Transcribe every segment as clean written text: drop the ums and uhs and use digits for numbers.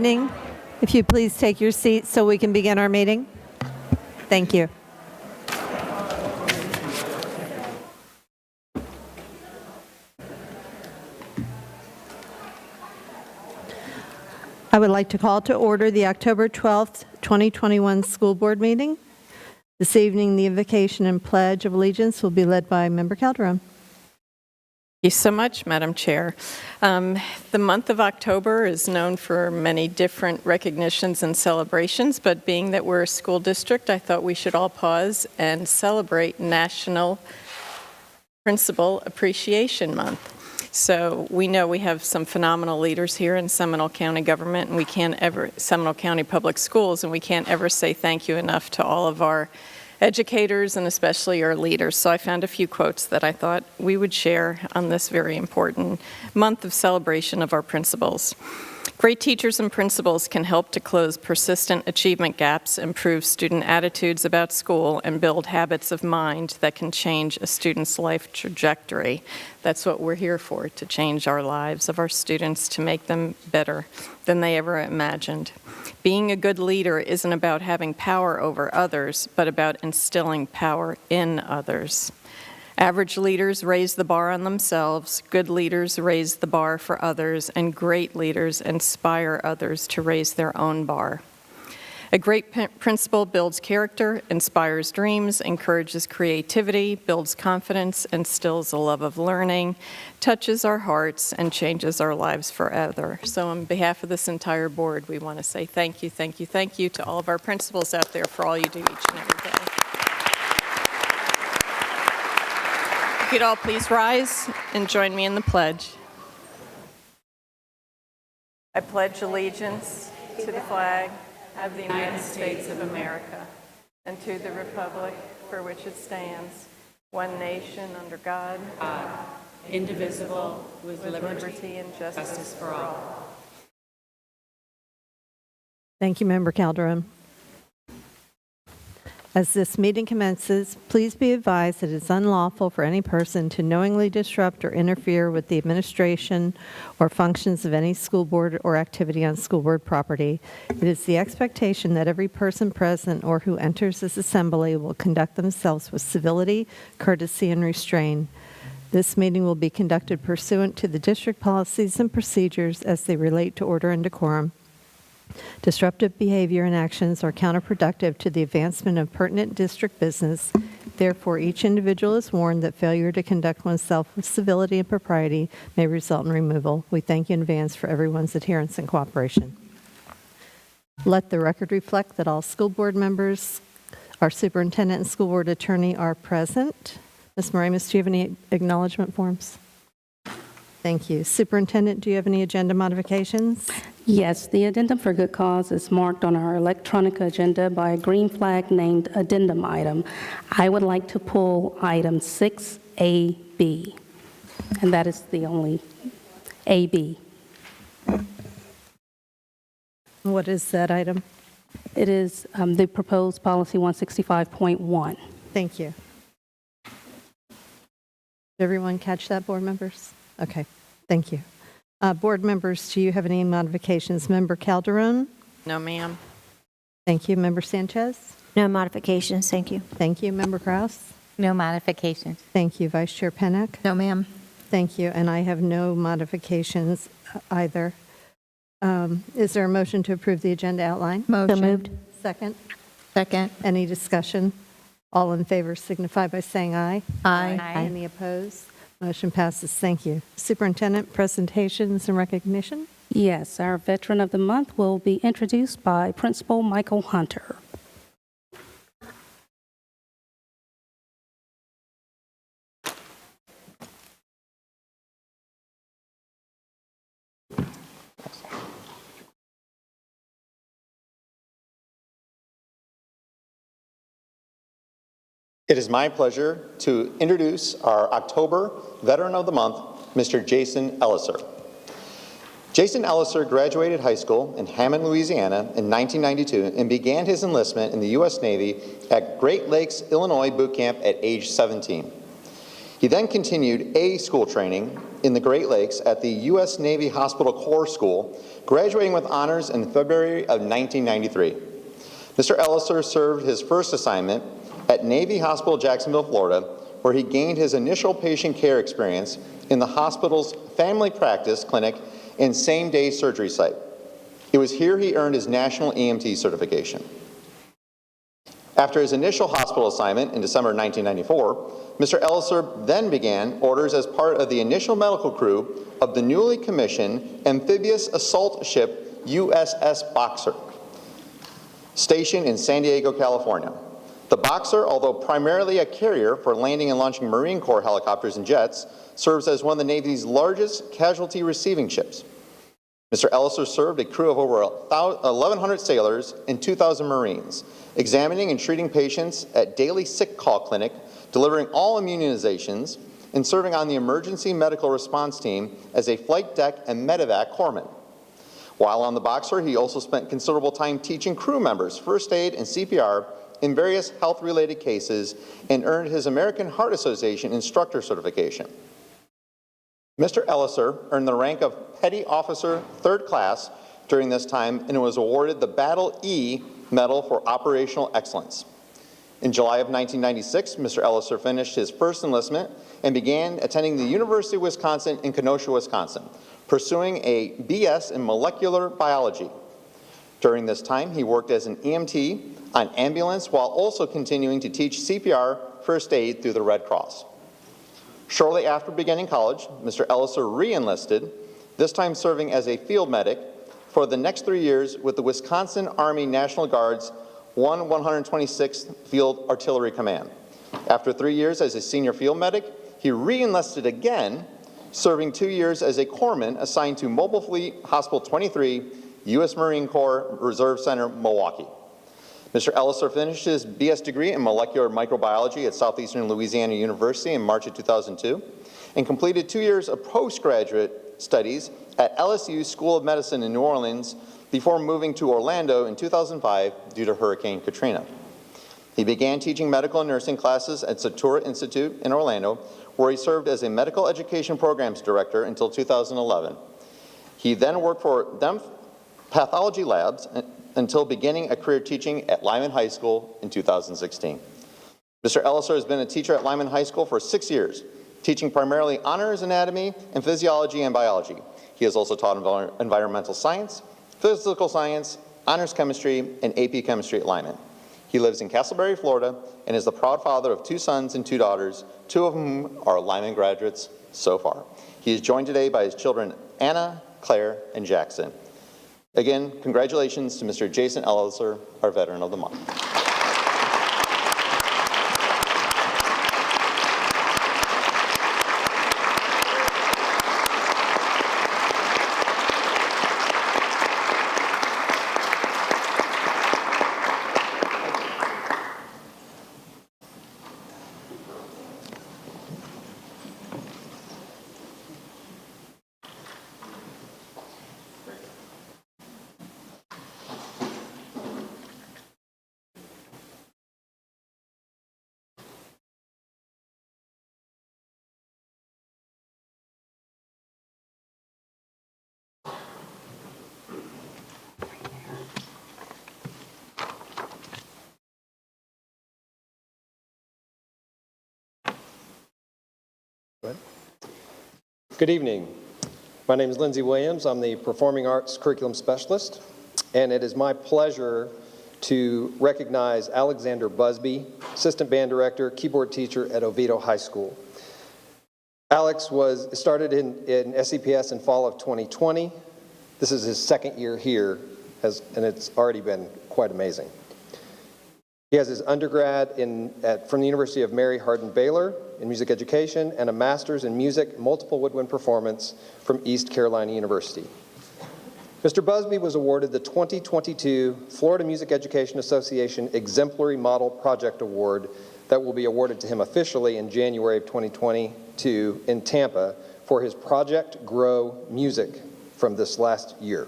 evening. If you please take your seats so we can begin our meeting. Thank you. I would like to call to order the October 12th, 2021 school board meeting. This evening, the invocation and pledge of allegiance will be led by Member Calderon. Thank you so much, Madam Chair. The month of October is known for many different recognitions and celebrations, but being that we're a school district, I thought we should all pause and celebrate National Principal Appreciation Month. So we know we have some phenomenal leaders here in Seminole County government, and Seminole County Public Schools, and we can't ever say thank you enough to all of our educators and especially our leaders. So I found a few quotes that I thought we would share on this very important month of celebration of our principals. Great teachers and principals can help to close persistent achievement gaps, improve student attitudes about school, and build habits of mind that can change a student's life trajectory. That's what we're here for, to change our lives of our students, to make them better than they ever imagined. Being a good leader isn't about having power over others, but about instilling power in others. Average leaders raise the bar on themselves, good leaders raise the bar for others, and great leaders inspire others to raise their own bar. A great principal builds character, inspires dreams, encourages creativity, builds confidence, instills a love of learning, touches our hearts, and changes our lives forever. So on behalf of this entire board, we want to say thank you, thank you, thank you to all of our principals out there for all you do each and every day. If you'd all please rise and join me in the pledge. I pledge allegiance to the flag of the United States of America and to the republic for which it stands, one nation under God, indivisible, with liberty and justice for all. Thank you, Member Calderon. As this meeting commences, please be advised that it is unlawful for any person to knowingly disrupt or interfere with the administration or functions of any school board or activity on school board property. It is the expectation that every person present or who enters this assembly will conduct themselves with civility, courtesy, and restraint. This meeting will be conducted pursuant to the district policies and procedures as they relate to order and decorum. Disruptive behavior and actions are counterproductive to the advancement of pertinent district business. Therefore, each individual is warned that failure to conduct oneself with civility and propriety may result in removal. We thank you in advance for everyone's adherence and cooperation. Let the record reflect that all school board members, our superintendent and school board attorney are present. Ms. Moramus, do you have any acknowledgement forms? Thank you. Superintendent, do you have any agenda modifications? Yes, the addendum for good cause is marked on our electronic agenda by a green flag named addendum item. I would like to pull item 6AB, and that is the only AB. What is that item? It is the proposed policy 165.1. Thank you. Did everyone catch that, board members? Okay, thank you. Board members, do you have any modifications? Member Calderon? No, ma'am. Thank you. Member Sanchez? No modifications, thank you. Thank you. Member Krause? No modifications. Thank you. Vice Chair Pennock? No, ma'am. Thank you. And I have no modifications either. Is there a motion to approve the agenda outline? Motion. So moved. Second? Second. Any discussion? All in favor signify by saying aye. Aye. Any opposed? Motion passes. Thank you. Superintendent, presentations and recognition. Yes, our Veteran of the Month will be introduced by Principal Michael Hunter. It is my pleasure to introduce our October Veteran of the Month, Mr. Jason Elliser. Jason Elliser graduated high school in Hammond, Louisiana in 1992 and began his enlistment in the U.S. Navy at Great Lakes, Illinois boot camp at age 17. He then continued A school training in the Great Lakes at the U.S. Navy Hospital Corps School, graduating with honors in February of 1993. Mr. Elliser served his first assignment at Navy Hospital, Jacksonville, Florida, where he gained his initial patient care experience in the hospital's family practice clinic and same-day surgery site. It was here he earned his national EMT certification. After his initial hospital assignment in December 1994, Mr. Elliser then began orders as part of the initial medical crew of the newly commissioned amphibious assault ship USS Boxer, stationed in San Diego, California. The Boxer, although primarily a carrier for landing and launching Marine Corps helicopters and jets, serves as one of the Navy's largest casualty receiving ships. Mr. Elliser served a crew of over 1,100 sailors and 2,000 Marines, examining and treating patients at daily sick call clinic, delivering all immunizations, and serving on the emergency medical response team as a flight deck and medevac corpsman. While on the Boxer, he also spent considerable time teaching crew members first aid and CPR in various health-related cases and earned his American Heart Association instructor certification. Mr. Elliser earned the rank of Petty Officer 3rd Class during this time and was awarded the Battle E Medal for Operational Excellence. In July of 1996, Mr. Elliser finished his first enlistment and began attending the University of Wisconsin in Kenosha, Wisconsin, pursuing a BS in molecular biology. During this time, he worked as an EMT on ambulance while also continuing to teach CPR first aid through the Red Cross. Shortly after beginning college, Mr. Elliser re-enlisted, this time serving as a field medic for the next 3 years with the Wisconsin Army National Guard's 126th Field Artillery Command. After 3 years as a senior field medic, he re-enlisted again, serving 2 years as a corpsman assigned to Mobile Fleet Hospital 23, U.S. Marine Corps Reserve Center, Milwaukee. Mr. Elliser finished his BS degree in molecular microbiology at Southeastern Louisiana University in March of 2002 and completed 2 years of postgraduate studies at LSU School of Medicine in New Orleans before moving to Orlando in 2005 due to Hurricane Katrina. He began teaching medical and nursing classes at Satura Institute in Orlando, where he served as a medical education programs director until 2011. He then worked for pathology labs until beginning a career teaching at Lyman High School in 2016. Mr. Elliser has been a teacher at Lyman High School for 6 years, teaching primarily honors anatomy and physiology and biology. He has also taught environmental science, physical science, honors chemistry, and AP chemistry at Lyman. He lives in Castleberry, Florida, and is the proud father of 2 sons and 2 daughters, 2 of whom are Lyman graduates so far. He is joined today by his children, Anna, Claire, and Jackson. Again, congratulations to Mr. Jason Elliser, our Veteran of the Month. Good evening. My name is Lindsay Williams. I'm the Performing Arts Curriculum Specialist, and it is my pleasure to recognize Alexander Busby, Assistant Band Director, Keyboard Teacher at Oviedo High School. Alex started in SCPS in fall of 2020. This is his 2nd year here, and it's already been quite amazing. He has his undergrad from the University of Mary Hardin-Baylor in music education and a master's in music, multiple woodwind performance from East Carolina University. Mr. Busby was awarded the 2022 Florida Music Education Association Exemplary Model Project Award that will be awarded to him officially in January of 2022 in Tampa for his Project Grow Music from this last year.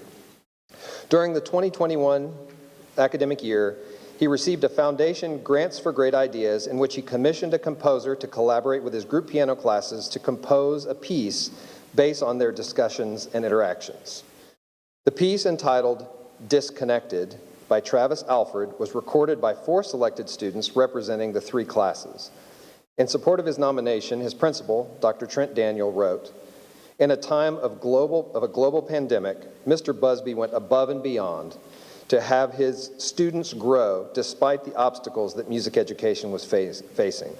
During the 2021 academic year, he received a foundation Grants for Great Ideas in which he commissioned a composer to collaborate with his group piano classes to compose a piece based on their discussions and interactions. The piece entitled Disconnected by Travis Alfred was recorded by 4 selected students representing the 3 classes. In support of his nomination, his principal, Dr. Trent Daniel, wrote, "In a time of a global pandemic, Mr. Busby went above and beyond to have his students grow despite the obstacles that music education was facing.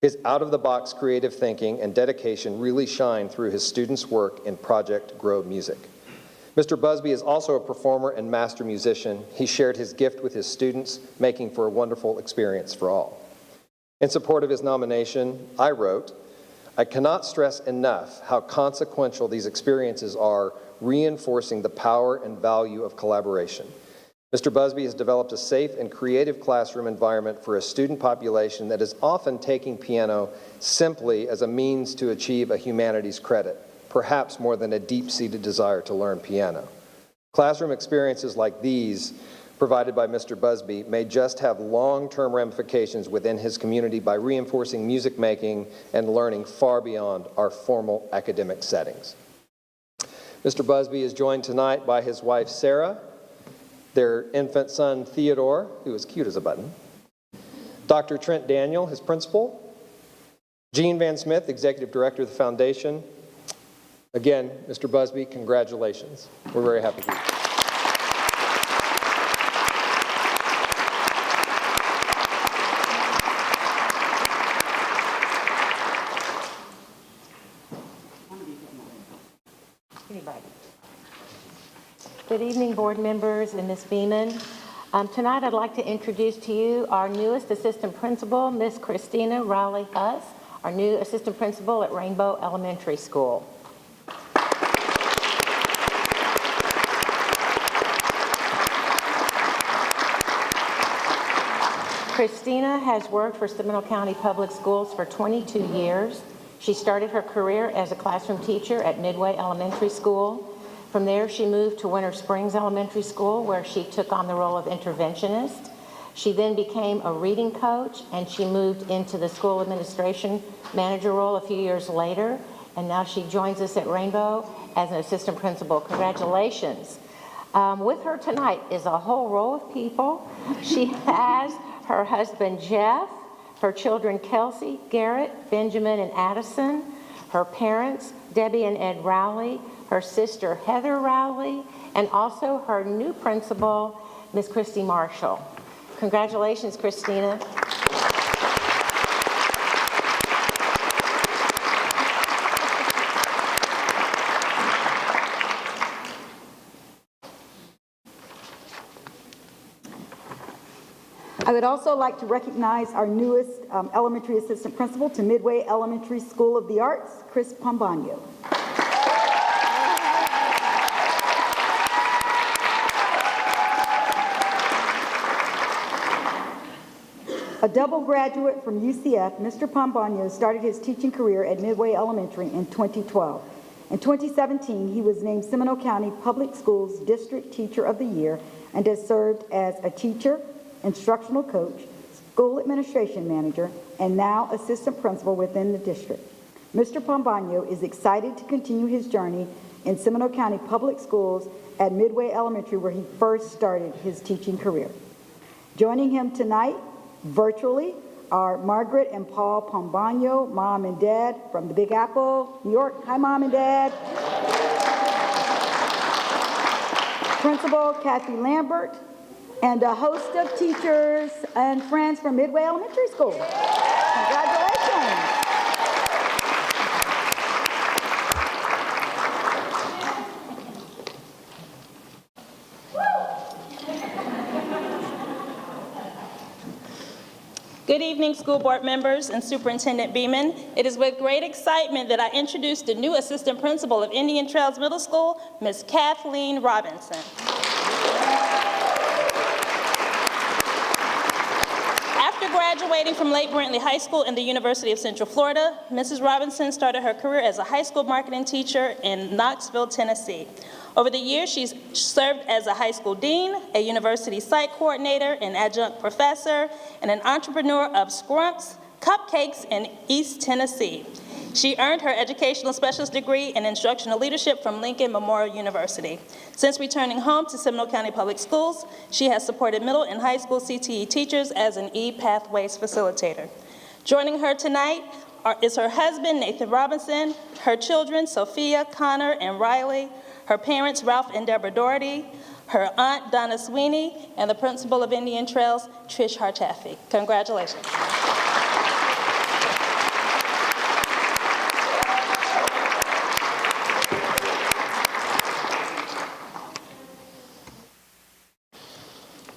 His out-of-the-box creative thinking and dedication really shine through his students' work in Project Grow Music. Mr. Busby is also a performer and master musician. He shared his gift with his students, making for a wonderful experience for all." In support of his nomination, I wrote, "I cannot stress enough how consequential these experiences are, reinforcing the power and value of collaboration. Mr. Busby has developed a safe and creative classroom environment for a student population that is often taking piano simply as a means to achieve a humanities credit, perhaps more than a deep-seated desire to learn piano. Classroom experiences like these provided by Mr. Busby may just have long-term ramifications within his community by reinforcing music making and learning far beyond our formal academic settings." Mr. Busby is joined tonight by his wife, Sarah, their infant son, Theodore, who is cute as a button, Dr. Trent Daniel, his principal, Jean Van Smith, Executive Director of the Foundation. Again, Mr. Busby, congratulations. We're very happy for you. Good evening, board members and Ms. Beeman. Tonight I'd like to introduce to you our newest assistant principal, Ms. Christina Rowley-Huss, our new assistant principal at Rainbow Elementary School. Christina has worked for Seminole County Public Schools for 22 years. She started her career as a classroom teacher at Midway Elementary School. From there, she moved to Winter Springs Elementary School, where she took on the role of interventionist. She then became a reading coach, and she moved into the school administration manager role a few years later, and now she joins us at Rainbow as an assistant principal. Congratulations. With her tonight is a whole row of people. She has her husband, Jeff, her children, Kelsey, Garrett, Benjamin, and Addison, her parents, Debbie and Ed Rowley, her sister, Heather Rowley, and also her new principal, Miss Christy Marshall. Congratulations, Christina. I would also like to recognize our newest elementary assistant principal to Midway Elementary School of the Arts, Chris Pombano. A double graduate from UCF, Mr. Pombano started his teaching career at Midway Elementary in 2012. In 2017, he was named Seminole County Public Schools District Teacher of the Year and has served as a teacher, instructional coach, school administration manager, and now assistant principal within the district. Mr. Pombano is excited to continue his journey in Seminole County Public Schools at Midway Elementary, where he first started his teaching career. Joining him tonight virtually are Margaret and Paul Pombano, mom and dad from the Big Apple, New York. Hi, mom and dad. Principal Kathy Lambert, and a host of teachers and friends from Midway Elementary School. Congratulations. Good evening, school board members and Superintendent Beeman. It is with great excitement that I introduce the new assistant principal of Indian Trails Middle School, Ms. Kathleen Robinson. After graduating from Lake Brantley High School and the University of Central Florida, Mrs. Robinson started her career as a high school marketing teacher in Knoxville, Tennessee. Over the years, she's served as a high school dean, a university site coordinator, an adjunct professor, and an entrepreneur of scrumps, cupcakes in East Tennessee. She earned her educational specialist degree in instructional leadership from Lincoln Memorial University. Since returning home to Seminole County Public Schools, she has supported middle and high school CTE teachers as an e-pathways facilitator. Joining her tonight is her husband, Nathan Robinson, her children, Sophia, Connor, and Riley, her parents, Ralph and Deborah Doherty, her aunt, Donna Sweeney, and the principal of Indian Trails, Trish Hartaffy. Congratulations.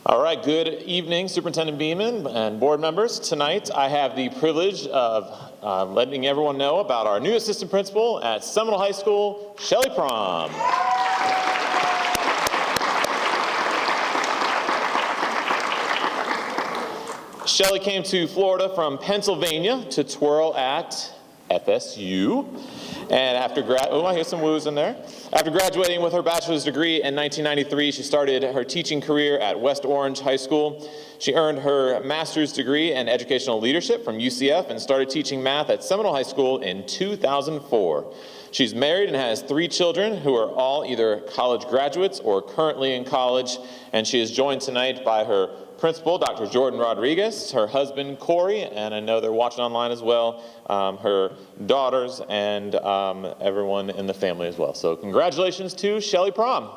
All right, good evening, Superintendent Beeman and board members. Tonight, I have the privilege of letting everyone know about our new assistant principal at Seminole High School, Shelley Prom. Shelley came to Florida from Pennsylvania to twirl at FSU. And after I hear some woos in there. After graduating with her bachelor's degree in 1993, she started her teaching career at West Orange High School. She earned her master's degree in educational leadership from UCF and started teaching math at Seminole High School in 2004. She's married and has 3 children who are all either college graduates or currently in college, and she is joined tonight by her principal, Dr. Jordan Rodriguez, her husband, Corey, and I know they're watching online as well, her daughters, and everyone in the family as well. So congratulations to Shelley Prom.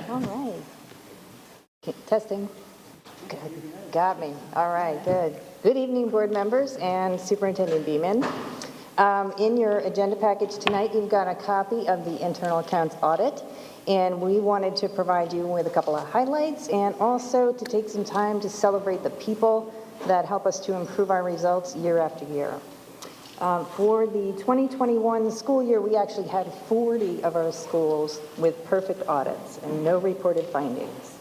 All right. Okay, testing. Good. Got me. All right, good. Good evening, board members and Superintendent Beeman. In your agenda package tonight, you've got a copy of the internal accounts audit, and we wanted to provide you with a couple of highlights and also to take some time to celebrate the people that help us to improve our results year after year. For the 2021 school year, we actually had 40 of our schools with perfect audits and no reported findings.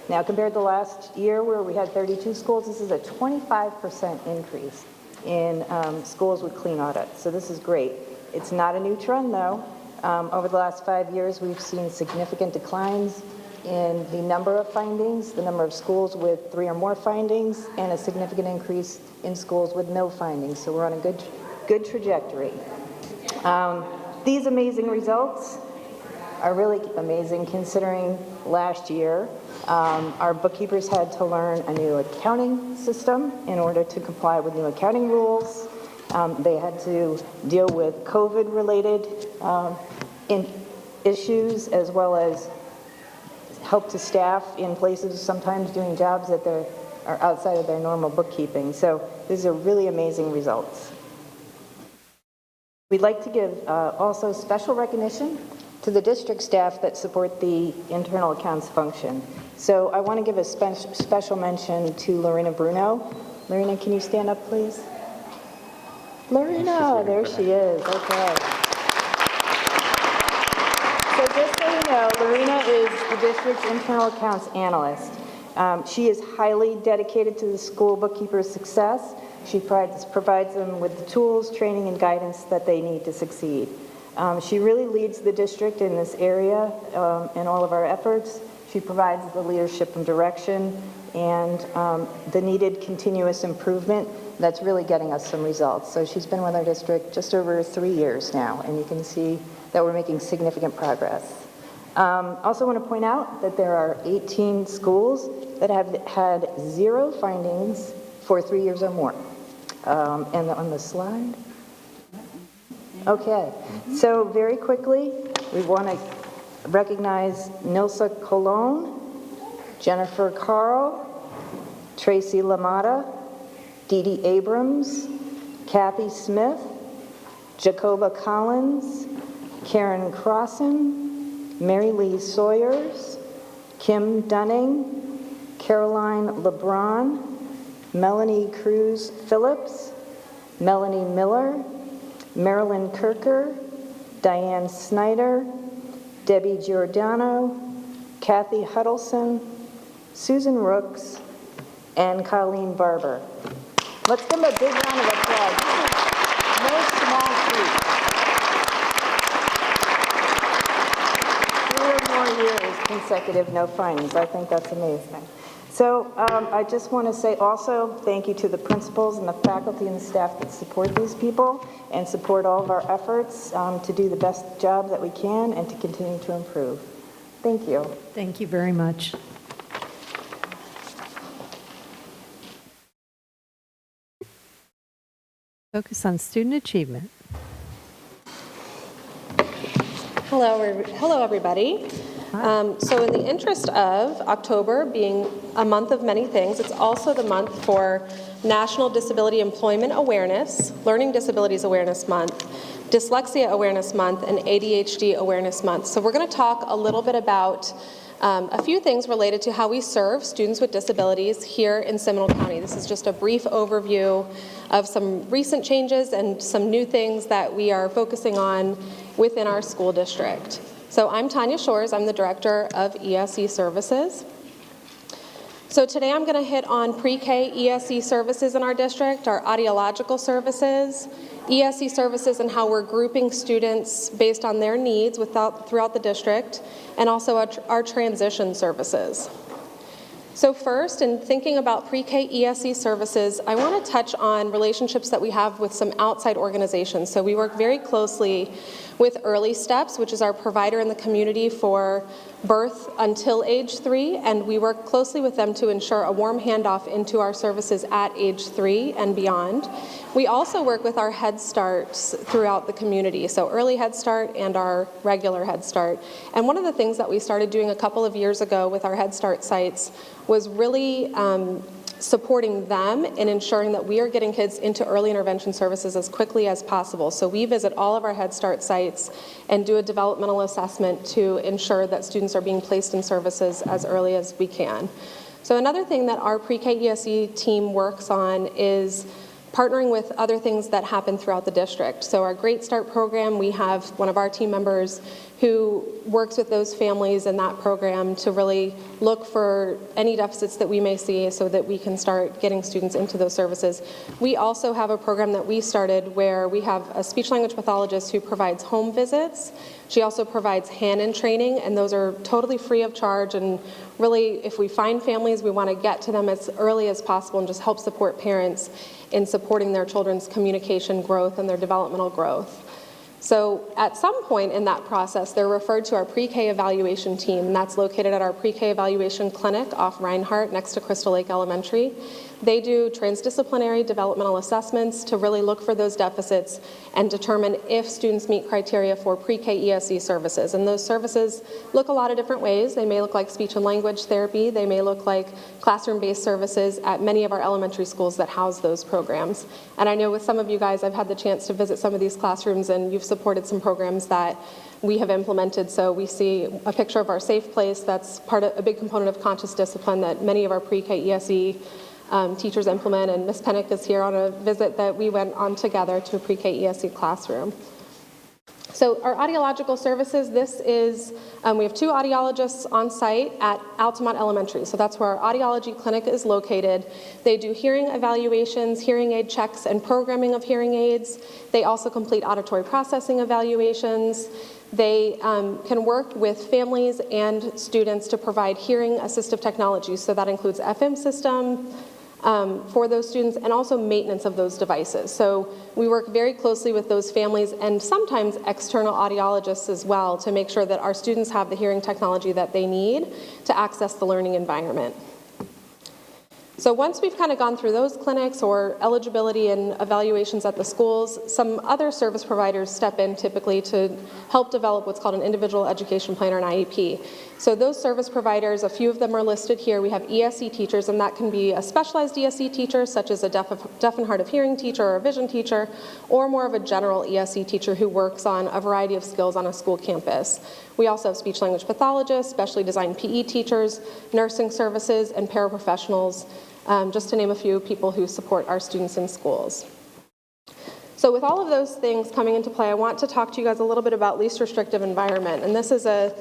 Now, compared to last year where we had 32 schools, this is a 25% increase in schools with clean audits. So this is great. It's not a new trend, though. Over the last 5 years, we've seen significant declines in the number of findings, the number of schools with 3 or more findings, and a significant increase in schools with no findings. So we're on a good trajectory. These amazing results are really amazing considering last year our bookkeepers had to learn a new accounting system in order to comply with new accounting rules. They had to deal with COVID-related issues as well as help to staff in places sometimes doing jobs that are outside of their normal bookkeeping. So these are really amazing results. We'd like to give also special recognition to the district staff that support the internal accounts function. So I want to give a special mention to Lorena Bruno. Lorena, can you stand up, please? Lorena, there she is. Okay. So just so you know, Lorena is the district's internal accounts analyst. She is highly dedicated to the school bookkeeper's success. She provides them with the tools, training, and guidance that they need to succeed. She really leads the district in this area in all of our efforts. She provides the leadership and direction and the needed continuous improvement that's really getting us some results. So she's been with our district just over 3 years now, and you can see that we're making significant progress. Also want to point out that there are 18 schools that have had 0 findings for 3 years or more. And on the slide? Okay, so very quickly, we want to recognize Nilsa Colon, Jennifer Carl, Tracy Lamata, Dee Dee Abrams, Kathy Smith, Jacoba Collins, Karen Crossan, Mary Lee Sawyers, Kim Dunning, Caroline LeBron, Melanie Cruz Phillips, Melanie Miller, Marilyn Kirker, Diane Snyder, Debbie Giordano, Kathy Huddleston, Susan Rooks, and Colleen Barber. Let's give them a big round of applause. No small feat. 3 or more years consecutive, no findings. I think that's amazing. So I just want to say also thank you to the principals and the faculty and the staff that support these people and support all of our efforts to do the best job that we can and to continue to improve. Thank you. Thank you very much. Focus on student achievement. Hello, everybody. So in the interest of October being a month of many things, it's also the month for National Disability Employment Awareness, Learning Disabilities Awareness Month, Dyslexia Awareness Month, and ADHD Awareness Month. So we're going to talk a little bit about a few things related to how we serve students with disabilities here in Seminole County. This is just a brief overview of some recent changes and some new things that we are focusing on within our school district. So I'm Tanya Shores. I'm the Director of ESE Services. So today I'm going to hit on pre-K ESE services in our district, our audiological services, ESE services, and how we're grouping students based on their needs throughout the district, and also our transition services. So first, in thinking about pre-K ESE services, I want to touch on relationships that we have with some outside organizations. So we work very closely with Early Steps, which is our provider in the community for birth until age 3, and we work closely with them to ensure a warm handoff into our services at age 3 and beyond. We also work with our Head Starts throughout the community, so Early Head Start and our regular Head Start. And one of the things that we started doing a couple of years ago with our Head Start sites was really supporting them in ensuring that we are getting kids into early intervention services as quickly as possible. So we visit all of our Head Start sites and do a developmental assessment to ensure that students are being placed in services as early as we can. So another thing that our pre-K ESE team works on is partnering with other things that happen throughout the district. So our Great Start program, we have one of our team members who works with those families in that program to really look for any deficits that we may see so that we can start getting students into those services. We also have a program that we started where we have a speech-language pathologist who provides home visits. She also provides hand-in training, and those are totally free of charge. And really, if we find families, we want to get to them as early as possible and just help support parents in supporting their children's communication growth and their developmental growth. So at some point in that process, they're referred to our pre-K evaluation team, and that's located at our pre-K evaluation clinic off Reinhardt next to Crystal Lake Elementary. They do transdisciplinary developmental assessments to really look for those deficits and determine if students meet criteria for pre-K ESE services. And those services look a lot of different ways. They may look like speech and language therapy. They may look like classroom-based services at many of our elementary schools that house those programs. And I know with some of you guys, I've had the chance to visit some of these classrooms, and you've supported some programs that we have implemented. So we see a picture of our Safe Place. That's a big component of conscious discipline that many of our pre-K ESE teachers implement, and Ms. Pennick is here on a visit that we went on together to a pre-K ESE classroom. So our audiological services, this is, we have 2 audiologists on site at Altamont Elementary. So that's where our audiology clinic is located. They do hearing evaluations, hearing aid checks, and programming of hearing aids. They also complete auditory processing evaluations. They can work with families and students to provide hearing assistive technology. So that includes FM system, for those students, and also maintenance of those devices. So we work very closely with those families and sometimes external audiologists as well to make sure that our students have the hearing technology that they need to access the learning environment. So once we've kind of gone through those clinics or eligibility and evaluations at the schools, some other service providers step in typically to help develop what's called an individual education plan or an IEP. So those service providers, a few of them are listed here. We have ESE teachers, and that can be a specialized ESE teacher, such as a deaf and hard of hearing teacher or a vision teacher, or more of a general ESE teacher who works on a variety of skills on a school campus. We also have speech-language pathologists, specially designed PE teachers, nursing services, and paraprofessionals, just to name a few people who support our students in schools. So So with all of those things coming into play, I want to talk to you guys a little bit about least restrictive environment. And this is a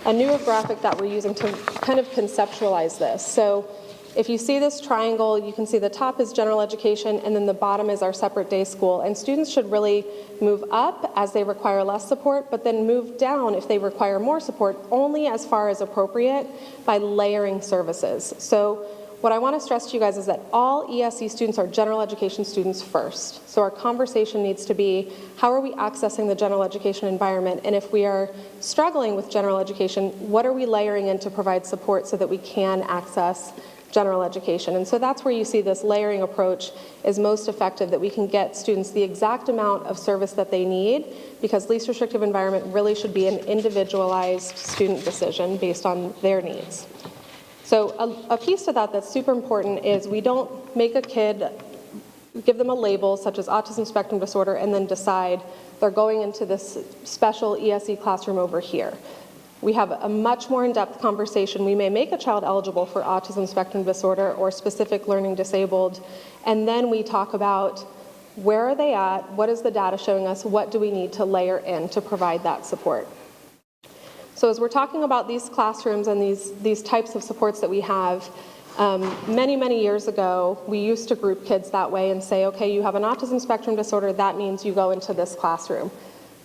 newer graphic that we're using to kind of conceptualize this. So if you see this triangle, you can see the top is general education, and then the bottom is our separate day school. And students should really move up as they require less support, but then move down if they require more support, only as far as appropriate by layering services. So what I want to stress to you guys is that all ESE students are general education students first. So our conversation needs to be, how are we accessing the general education environment? And if we are struggling with general education, what are we layering in to provide support so that we can access general education? And so that's where you see this layering approach is most effective, that we can get students the exact amount of service that they need, because least restrictive environment really should be an individualized student decision based on their needs. So a piece to that that's super important is we don't make a kid, give them a label such as autism spectrum disorder, and then decide they're going into this special ESE classroom over here. We have a much more in-depth conversation. We may make a child eligible for autism spectrum disorder or specific learning disabled, and then we talk about where are they at, what is the data showing us, what do we need to layer in to provide that support. So as we're talking about these classrooms and these types of supports that we have, many, many years ago, we used to group kids that way and say, okay, you have an autism spectrum disorder, that means you go into this classroom.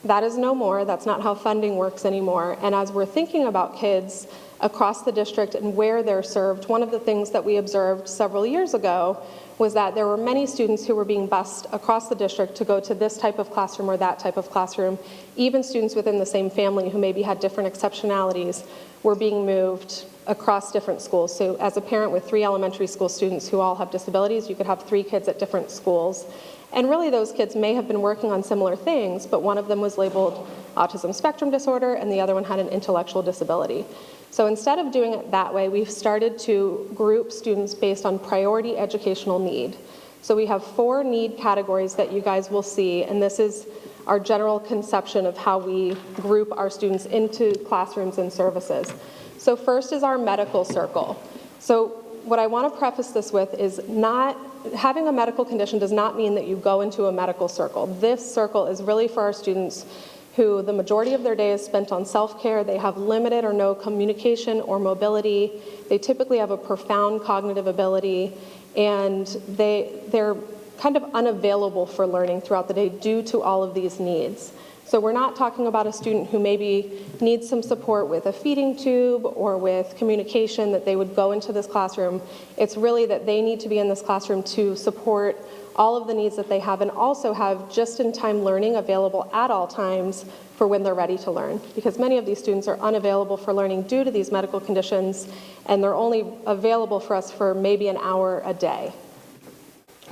That is no more. That's not how funding works anymore. And as we're thinking about kids across the district and where they're served, one of the things that we observed several years ago was that there were many students who were being bused across the district to go to this type of classroom or that type of classroom. Even students within the same family who maybe had different exceptionalities were being moved across different schools. So as a parent with 3 elementary school students who all have disabilities, you could have 3 kids at different schools. And really those kids may have been working on similar things, but one of them was labeled autism spectrum disorder and the other one had an intellectual disability. So instead of doing it that way, we've started to group students based on priority educational need. So we have 4 need categories that you guys will see, and this is our general conception of how we group our students into classrooms and services. So first is our medical circle. So what I want to preface this with is not having a medical condition does not mean that you go into a medical circle. This circle is really for our students who the majority of their day is spent on self-care. They have limited or no communication or mobility. They typically have a profound cognitive ability, and they're kind of unavailable for learning throughout the day due to all of these needs. So we're not talking about a student who maybe needs some support with a feeding tube or with communication that they would go into this classroom. It's really that they need to be in this classroom to support all of the needs that they have and also have just-in-time learning available at all times for when they're ready to learn. Because many of these students are unavailable for learning due to these medical conditions, and they're only available for us for maybe an hour a day.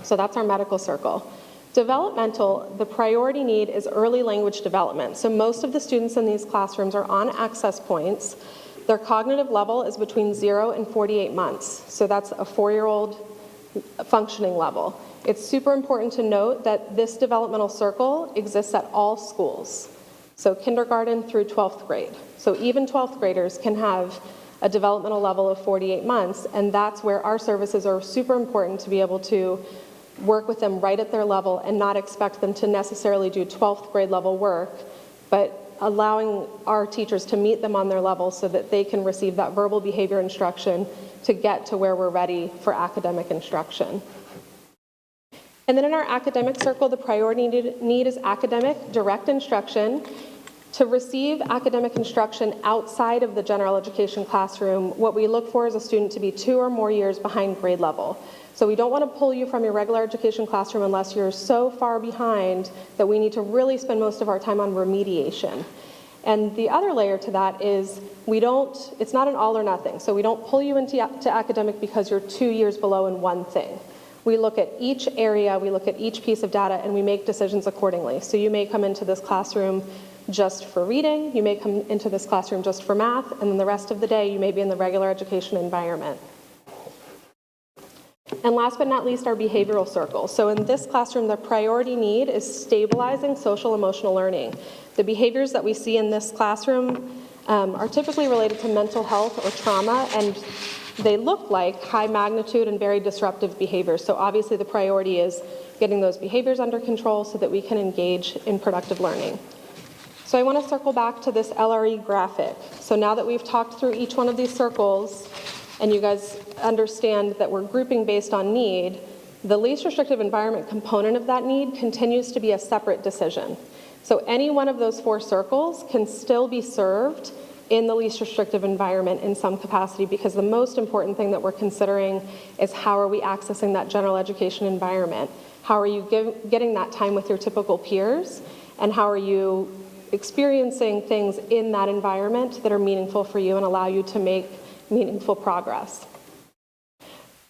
So that's our medical circle. Developmental, the priority need is early language development. So most of the students in these classrooms are on access points. Their cognitive level is between 0 and 48 months. So that's a 4-year-old functioning level. It's super important to note that this developmental circle exists at all schools. So kindergarten through 12th grade. So even 12th graders can have a developmental level of 48 months, and that's where our services are super important to be able to work with them right at their level and not expect them to necessarily do 12th grade level work, but allowing our teachers to meet them on their level so that they can receive that verbal behavior instruction to get to where we're ready for academic instruction. And then in our academic circle, the priority need is academic direct instruction. To receive academic instruction outside of the general education classroom, what we look for is a student to be 2 or more years behind grade level. So we don't want to pull you from your regular education classroom unless you're so far behind that we need to really spend most of our time on remediation. And the other layer to that is it's not an all or nothing. So we don't pull you into academic because you're 2 years below in one thing. We look at each area, we look at each piece of data, and we make decisions accordingly. So you may come into this classroom just for reading, you may come into this classroom just for math, and then the rest of the day you may be in the regular education environment. And last but not least, our behavioral circle. So in this classroom, the priority need is stabilizing social emotional learning. The behaviors that we see in this classroom are typically related to mental health or trauma, and they look like high magnitude and very disruptive behaviors. So obviously the priority is getting those behaviors under control so that we can engage in productive learning. So I want to circle back to this LRE graphic. So now that we've talked through each one of these circles and you guys understand that we're grouping based on need, the least restrictive environment component of that need continues to be a separate decision. So any one of those 4 circles can still be served in the least restrictive environment in some capacity, because the most important thing that we're considering is how are we accessing that general education environment? How are you getting that time with your typical peers? And how are you experiencing things in that environment that are meaningful for you and allow you to make meaningful progress?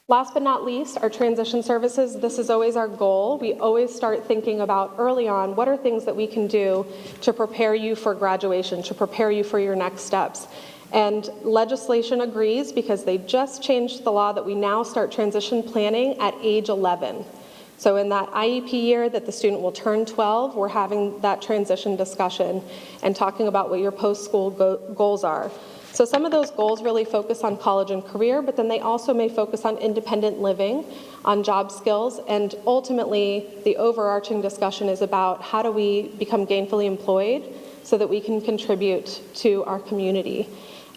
Last but not least, our transition services. This is always our goal. We always start thinking about early on, what are things that we can do to prepare you for graduation, to prepare you for your next steps. And legislation agrees, because they just changed the law that we now start transition planning at age 11. So in that IEP year that the student will turn 12, we're having that transition discussion and talking about what your post-school goals are. So some of those goals really focus on college and career, but then they also may focus on independent living, on job skills, and ultimately the overarching discussion is about how do we become gainfully employed so that we can contribute to our community.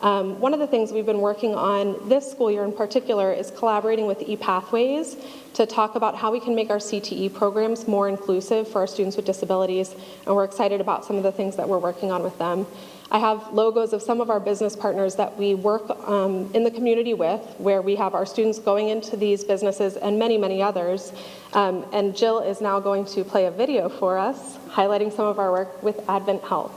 One of the things we've been working on this school year in particular is collaborating with ePathways to talk about how we can make our CTE programs more inclusive for our students with disabilities, and we're excited about some of the things that we're working on with them. I have logos of some of our business partners that we work in the community with, where we have our students going into these businesses and many, many others. And Jill is now going to play a video for us, highlighting some of our work with Advent Health.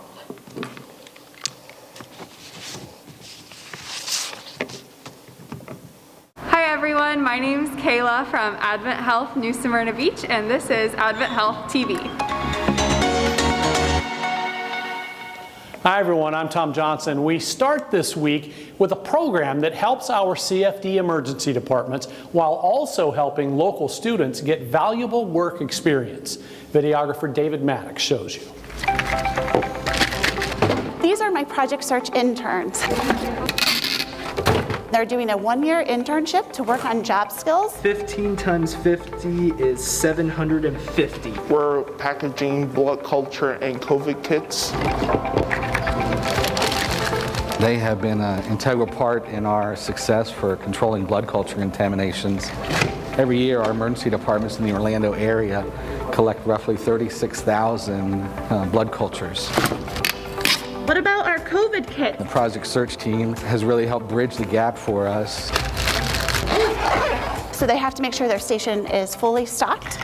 Hi everyone, my name's Kayla from Advent Health, New Smyrna Beach, and this is Advent Health TV. Hi everyone, I'm Tom Johnson. We start this week with a program that helps our CFD emergency departments while also helping local students get valuable work experience. Videographer David Maddox shows you. These are my Project Search interns. They're doing a 1-year internship to work on job skills. 15 times 50 is 750. We're packaging blood culture and COVID kits. They have been an integral part in our success for controlling blood culture contaminations. Every year, our emergency departments in the Orlando area collect roughly 36,000 blood cultures. What about our COVID kit? The Project Search team has really helped bridge the gap for us. So they have to make sure their station is fully stocked.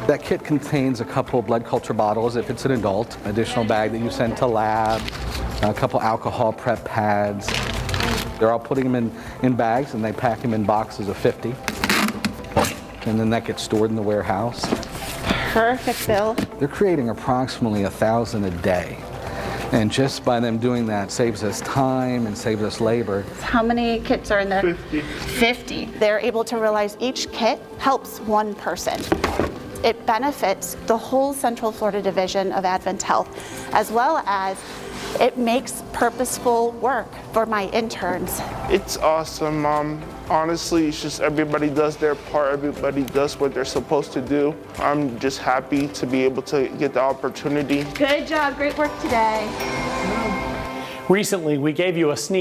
That kit contains a couple blood culture bottles if it's an adult, additional bag that you send to lab, a couple alcohol prep pads. They're all putting them in bags, and they pack them in boxes of 50. And then that gets stored in the warehouse. Perfect, Bill. They're creating approximately 1,000 a day. And just by them doing that saves us time and saves us labor. How many kits are in there? 50. 50. They're able to realize each kit helps one person. It benefits the whole Central Florida division of Advent Health, as well as it makes purposeful work for my interns. It's awesome. Honestly, it's just everybody does their part. Everybody does what they're supposed to do. I'm just happy to be able to get the opportunity. Good job. Great work today. Recently, we gave you a sneak.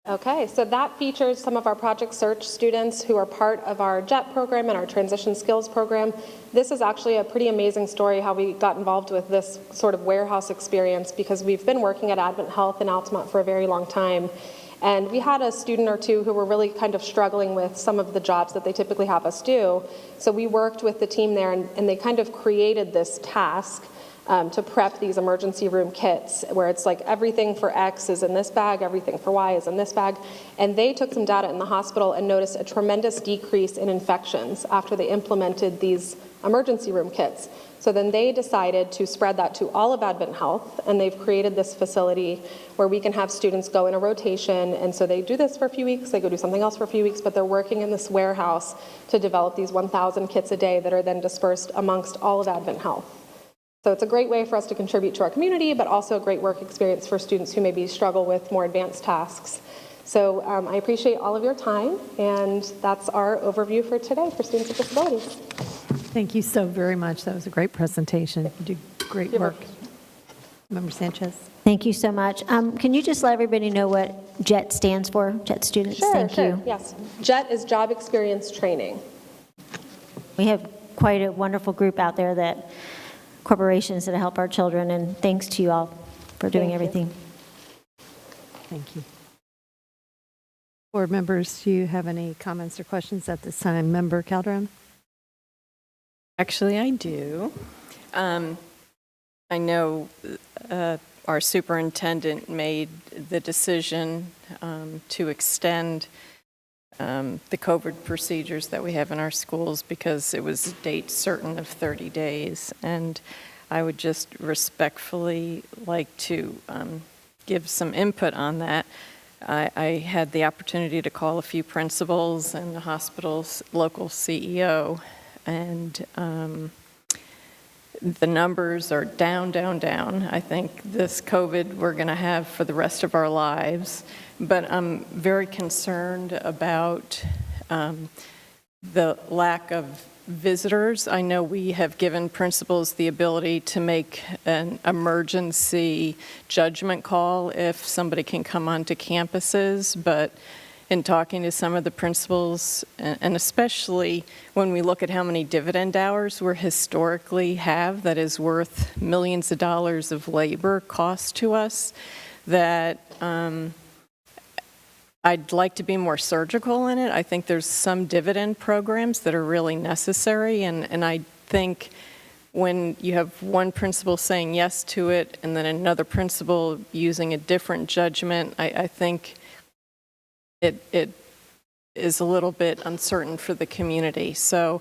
Okay, so that features some of our Project Search students who are part of our JET program and our Transition Skills program. This is actually a pretty amazing story how we got involved with this sort of warehouse experience, because we've been working at Advent Health in Altamont for a very long time. And we had a student or two who were really kind of struggling with some of the jobs that they typically have us do. So we worked with the team there, and they kind of created this task to prep these emergency room kits, where it's like everything for X is in this bag, everything for Y is in this bag. And they took some data in the hospital and noticed a tremendous decrease in infections after they implemented these emergency room kits. So then they decided to spread that to all of Advent Health, and they've created this facility where we can have students go in a rotation. And so they do this for a few weeks, they go do something else for a few weeks, but they're working in this warehouse to develop these 1,000 kits a day that are then dispersed amongst all of Advent Health. So it's a great way for us to contribute to our community, but also a great work experience for students who maybe struggle with more advanced tasks. So I appreciate all of your time, and that's our overview for today for students with disabilities. Thank you so very much. That was a great presentation. You did great You're work. welcome. Member Sanchez. Thank you so much. Can you just let everybody know what JET stands for? JET students, thank you. Yes. JET is Job Experience Training. We have quite a wonderful group out there that corporations that help our children, and thanks to you all for doing everything. Thank you. Board members, do you have any comments or questions at this time? Member Calderon? Actually, I do. I know our superintendent made the decision to extend the COVID procedures that we have in our schools because it was a date certain of 30 days. And I would just respectfully like to give some input on that. I had the opportunity to call a few principals and the hospital's local CEO, and the numbers are down, down, down. I think this COVID we're going to have for the rest of our lives, but I'm very concerned about the lack of visitors. I know we have given principals the ability to make an emergency judgment call if somebody can come onto campuses, but in talking to some of the principals, and especially when we look at how many dividend hours we historically have that is worth millions of dollars of labor cost to us, that I'd like to be more surgical in it. I think there's some dividend programs that are really necessary, and I think when you have one principal saying yes to it and then another principal using a different judgment, I think it is a little bit uncertain for the community. So,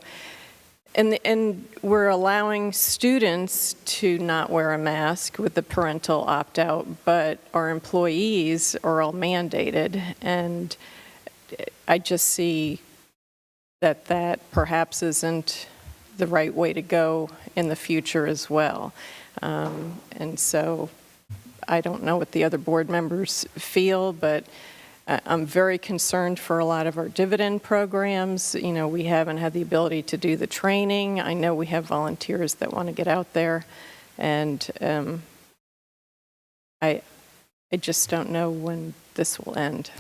and we're allowing students to not wear a mask with the parental opt-out, but our employees are all mandated, and I just see that that perhaps isn't the right way to go in the future as well. And so I don't know what the other board members feel, but I'm very concerned for a lot of our dividend programs. You know, we haven't had the ability to do the training. I know we have volunteers that want to get out there, and I just don't know when this will end.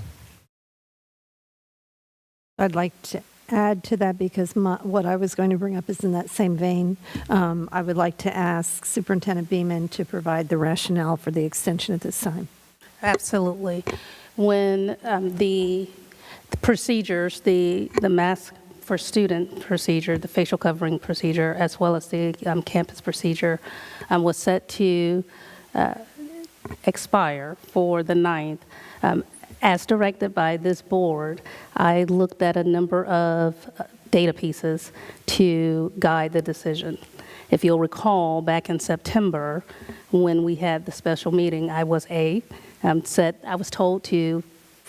I'd like to add to that because what I was going to bring up is in that same vein. I would like to ask Superintendent Beeman to provide the rationale for the extension at this time. Absolutely. When the procedures, the mask for student procedure, the facial covering procedure, as well as the campus procedure was set to expire for the 9th, as directed by this board, I looked at a number of data pieces to guide the decision. If you'll recall, back in September, when we had the special meeting, I was told to,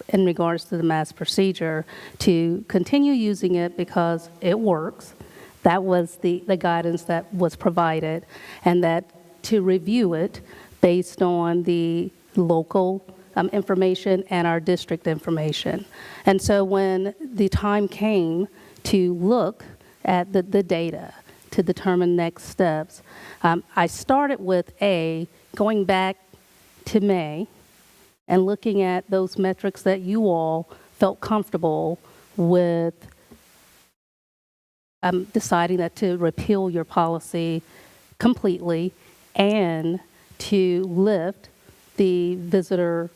in regards to the mask procedure, to continue using it because it works. That was the guidance that was provided, and that to review it based on the local information and our district information. And so when the time came to look at the data to determine next steps, I started with going back to May and looking at those metrics that you all felt comfortable with deciding that to repeal your policy completely and to lift the visitor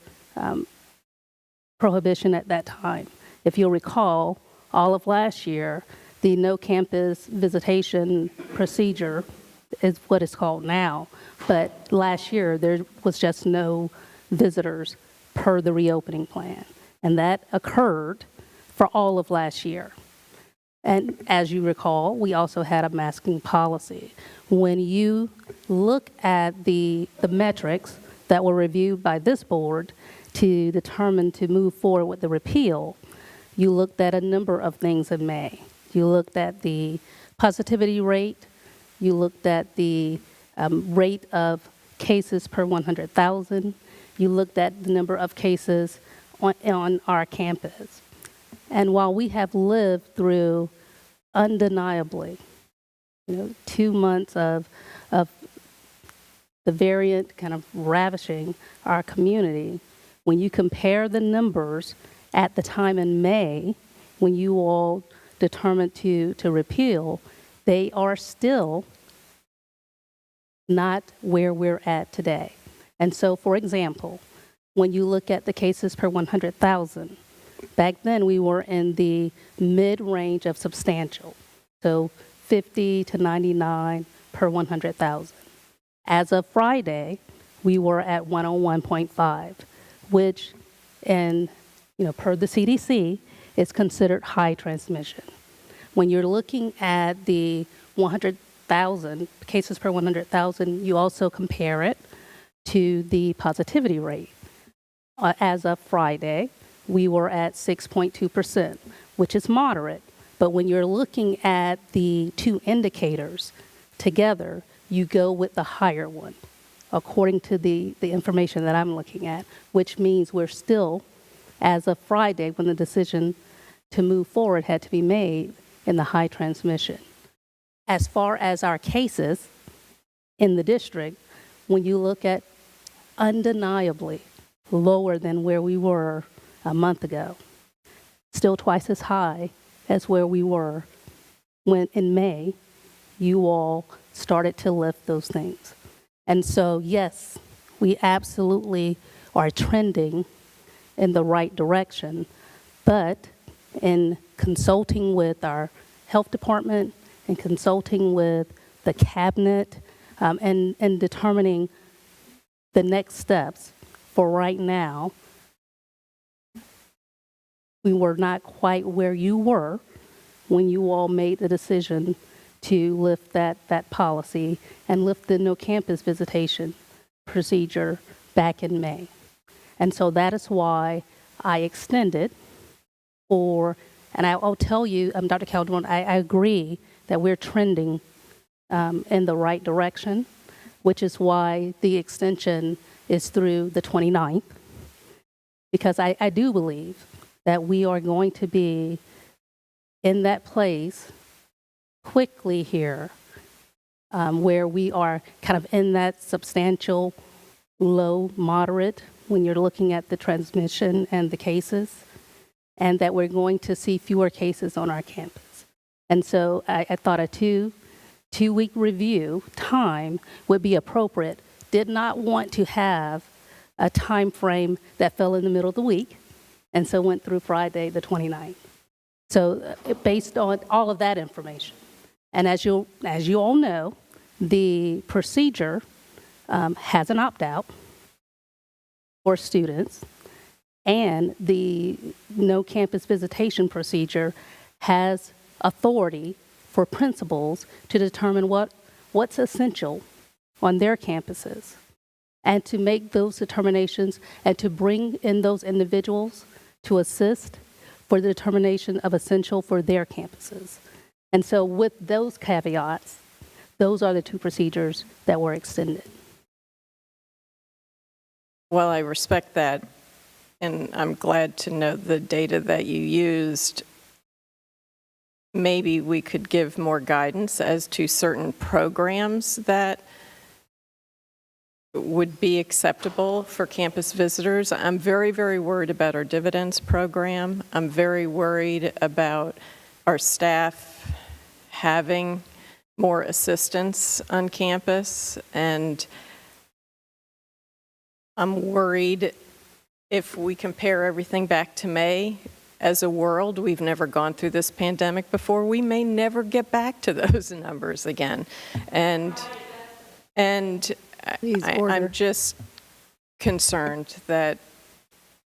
prohibition at that time. If you'll recall, all of last year, the no campus visitation procedure is what it's called now, but last year there was just no visitors per the reopening plan, and that occurred for all of last year. And as you recall, we also had a masking policy. When you look at the metrics that were reviewed by this board to determine to move forward with the repeal, you looked at a number of things in May. You looked at the positivity rate, you looked at the rate of cases per 100,000, you looked at the number of cases on our campus. And while we have lived through undeniably, 2 months of the variant kind of ravishing our community, when you compare the numbers at the time in May, when you all determined to repeal, they are still not where we're at today. And so, for example, when you look at the cases per 100,000, back then we were in the mid-range of substantial, so 50 to 99 per 100,000. As of Friday, we were at 101.5, which, per the CDC, is considered high transmission. When you're looking at the 100,000 cases per 100,000, you also compare it to the positivity rate. As of Friday, we were at 6.2%, which is moderate. But when you're looking at the two indicators together, you go with the higher one, according to the information that I'm looking at, which means we're still, as of Friday, when the decision to move forward had to be made, in the high transmission. As far as our cases in the district, when you look at undeniably lower than where we were a month ago, still twice as high as where we were when in May, you all started to lift those things. And so, yes, we absolutely are trending in the right direction, but in consulting with our health department and consulting with the cabinet and determining the next steps for right now, we were not quite where you were when you all made the decision to lift that policy and lift the no campus visitation procedure back in May. And so that is why I extended and I'll tell you, Dr. Calderon, I agree that we're trending in the right direction, which is why the extension is through the 29th, because I do believe that we are going to be in that place quickly here, where we are kind of in that substantial, low, moderate, when you're looking at the transmission and the cases, and that we're going to see fewer cases on our campus. And so I thought a two-week review time would be appropriate. Did not want to have a time frame that fell in the middle of the week, and so went through Friday the 29th. So based on all of that information, and as you all know, the procedure has an opt-out for students, and the no campus visitation procedure has authority for principals to determine what's essential on their campuses, and to make those determinations and to bring in those individuals to assist for the determination of essential for their campuses. And so with those caveats, those are the two procedures that were extended. Well, I respect that, and I'm glad to know the data that you used. Maybe we could give more guidance as to certain programs that would be acceptable for campus visitors. I'm very, very worried about our dividends program. I'm very worried about our staff having more assistance on campus, and I'm worried if we compare everything back to May. As a world, we've never gone through this pandemic before. We may never get back to those numbers again. And I'm just concerned that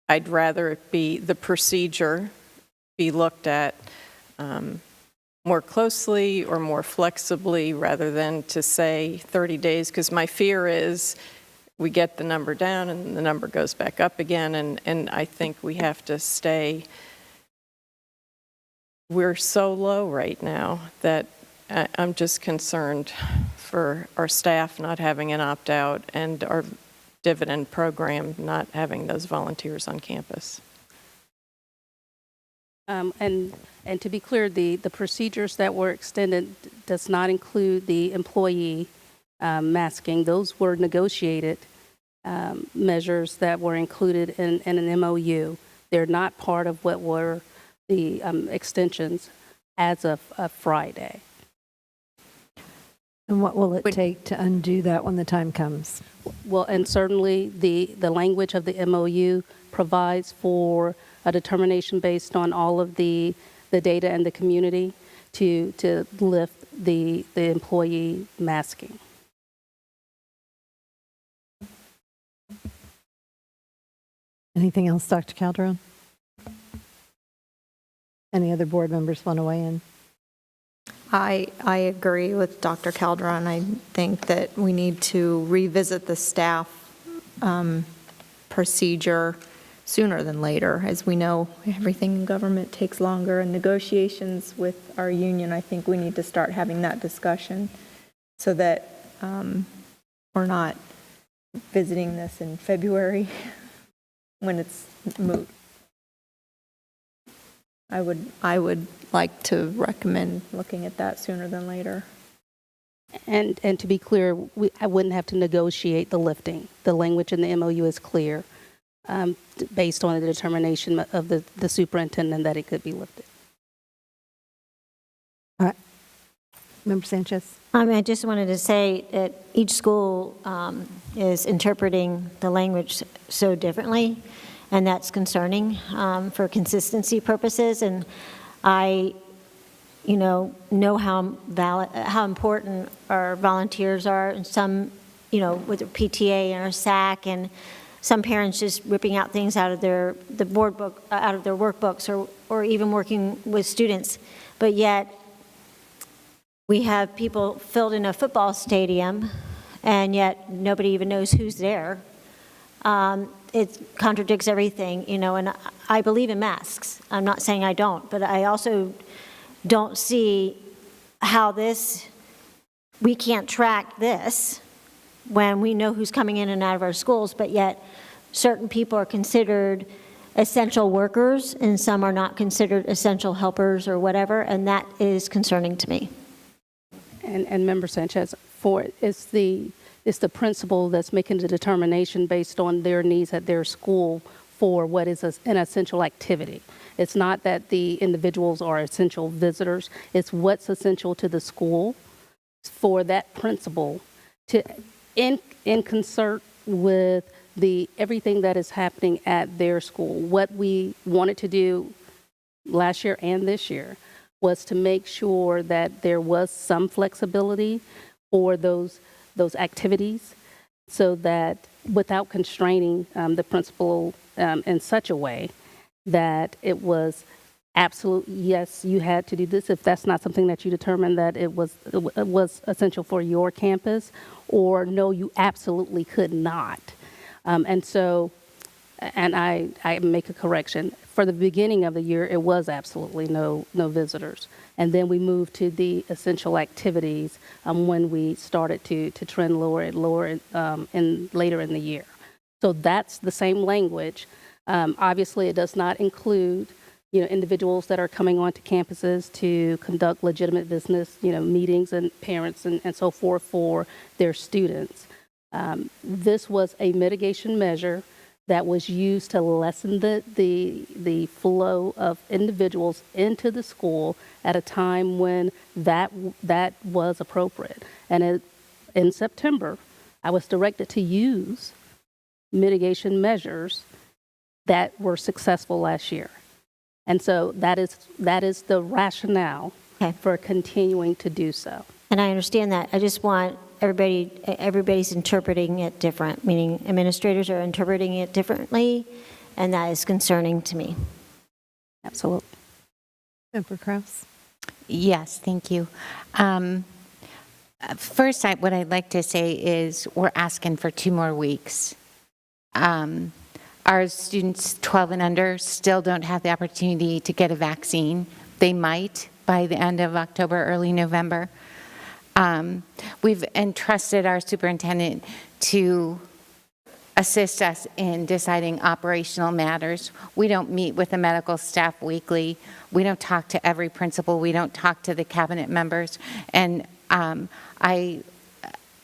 I'd rather it be the procedure be looked at more closely or more flexibly rather than to say 30 days, because my fear is we get the number down and the number goes back up again, and I think we have to stay. We're so low right now that I'm just concerned for our staff not having an opt-out and our dividend program not having those volunteers on campus. And to be clear, the procedures that were extended does not include the employee masking. Those were negotiated measures that were included in an MOU. They're not part of what were the extensions as of Friday. And what will it take to undo that when the time comes? Well, and certainly the language of the MOU provides for a determination based on all of the data and the community to lift the employee masking. Anything else, Dr. Calderon? Any other board members want to weigh in? I agree with Dr. Calderon. I think that we need to revisit the staff procedure sooner than later. As we know, everything in government takes longer, and negotiations with our union, I think we need to start having that discussion so that we're not visiting this in February when it's moot. I would like to recommend looking at that sooner than later. And to be clear, I wouldn't have to negotiate the lifting. The language in the MOU is clear based on the determination of the superintendent that it could be lifted. All right. Member Sanchez? I just wanted to say that each school is interpreting the language so differently, and that's concerning for consistency purposes. And I, know how important our volunteers are, and some, with their PTA and our SAC, and some parents just ripping out things out of their workbooks, or even working with students, but yet we have people filled in a football stadium, and yet nobody even knows who's there. It contradicts everything, and I believe in masks. I'm not saying I don't, but I also don't see how we can't track this when we know who's coming in and out of our schools, but yet certain people are considered essential workers and some are not considered essential helpers or whatever, and that is concerning to me. And Member Sanchez, it's the principal that's making the determination based on their needs at their school for what is an essential activity. It's not that the individuals are essential visitors. It's what's essential to the school for that principal to, in concert with everything that is happening at their school. What we wanted to do last year and this year was to make sure that there was some flexibility for those activities, so that without constraining the principal in such a way that it was absolute, yes, you had to do this if that's not something that you determined that it was essential for your campus, or no, you absolutely could not. And I make a correction. For the beginning of the year, it was absolutely no visitors. And then we moved to the essential activities when we started to trend lower later in the year. So that's the same language. Obviously, it does not include individuals that are coming onto campuses to conduct legitimate business, meetings and parents and so forth for their students. This was a mitigation measure that was used to lessen the flow of individuals into the school at a time when that was appropriate. And in September, I was directed to use mitigation measures that were successful last year. And so that is the rationale for continuing to do so. And I understand that. I just want everybody's interpreting it different, meaning administrators are interpreting it differently, and that is concerning to me. Absolutely. Member Krause? Yes, thank you. First, what I'd like to say is we're asking for 2 more weeks. Our students 12 and under still don't have the opportunity to get a vaccine. They might by the end of October, early November. We've entrusted our superintendent to assist us in deciding operational matters. We don't meet with the medical staff weekly. We don't talk to every principal. We don't talk to the cabinet members. And I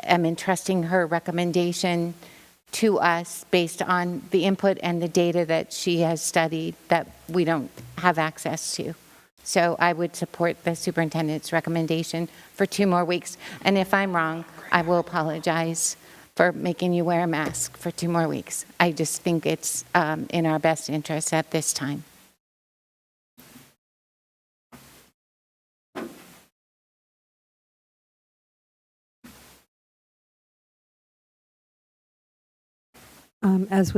am entrusting her recommendation to us based on the input and the data that she has studied that we don't have access to. So I would support the superintendent's recommendation for 2 more weeks. And if I'm wrong, I will apologize for making you wear a mask for 2 more weeks. I just think it's in our best interest at this time. As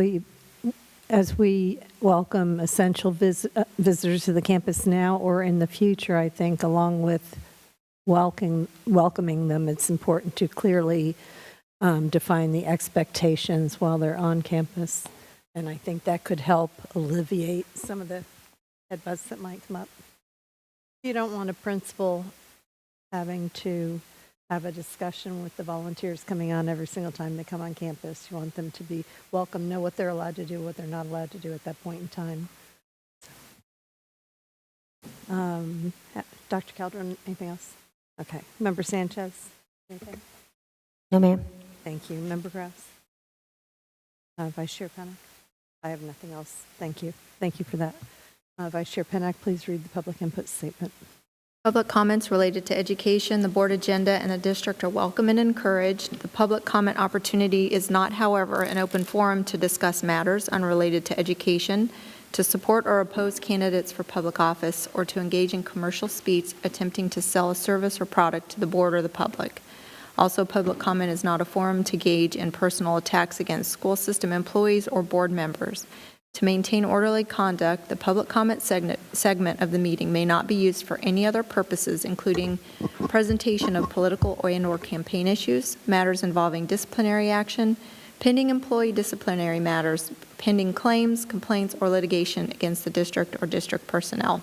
we welcome essential visitors to the campus now or in the future, I think along with welcoming them, it's important to clearly define the expectations while they're on campus. And I think that could help alleviate some of the head buzz that might come up. You don't want a principal having to have a discussion with the volunteers coming on every single time they come on campus. You want them to be welcome, know what they're allowed to do, what they're not allowed to do at that point in time. Dr. Calderon, anything else? Okay. Member Sanchez, anything? No, ma'am. Thank you. Member Grouse? Vice Chair Pennock? I have nothing else. Thank you. Thank you for that. Vice Chair Pennock, please read the public input statement. Public comments related to education, the board agenda, and the district are welcome and encouraged. The public comment opportunity is not, however, an open forum to discuss matters unrelated to education, to support or oppose candidates for public office, or to engage in commercial speech attempting to sell a service or product to the board or the public. Also, public comment is not a forum to engage in personal attacks against school system employees or board members. To maintain orderly conduct, the public comment segment of the meeting may not be used for any other purposes, including presentation of political and/or campaign issues, matters involving disciplinary action, pending employee disciplinary matters, pending claims, complaints, or litigation against the district or district personnel.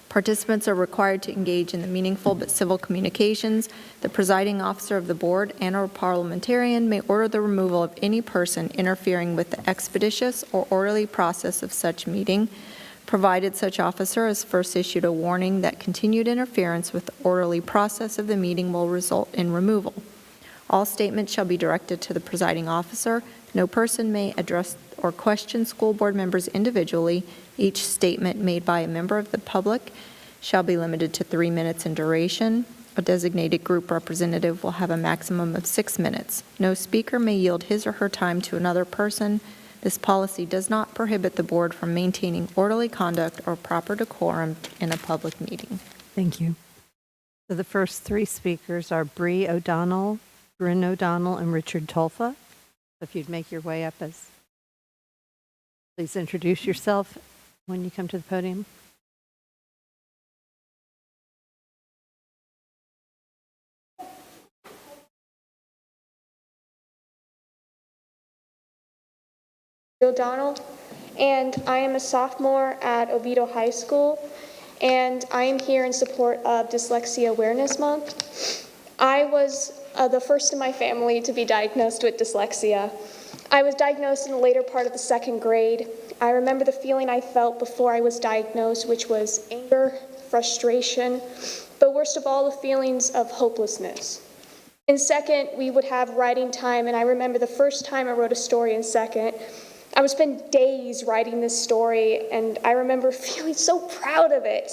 Participants are required to engage in the meaningful but civil communications. The presiding officer of the board and/or parliamentarian may order the removal of any person interfering with the expeditious or orderly process of such meeting, provided such officer has first issued a warning that continued interference with the orderly process of the meeting will result in removal. All statements shall be directed to the presiding officer. No person may address or question school board members individually. Each statement made by a member of the public shall be limited to 3 minutes in duration. A designated group representative will have a maximum of 6 minutes. No speaker may yield his or her time to another person. This policy does not prohibit the board from maintaining orderly conduct or proper decorum in a public meeting. Thank you. So the first 3 speakers are Bree O'Donnell, Bryn O'Donnell, and Richard Tolfa. If you'd make your way up, please introduce yourself when you come to the podium. O'Donnell, and I am a sophomore at Oviedo High School, and I am here in support of Dyslexia Awareness Month. I was the first in my family to be diagnosed with dyslexia. I was diagnosed in the later part of the 2nd grade. I remember the feeling I felt before I was diagnosed, which was anger, frustration, but worst of all, the feelings of hopelessness. In 2nd, we would have writing time, and I remember the first time I wrote a story in 2nd, I would spend days writing this story, and I remember feeling so proud of it.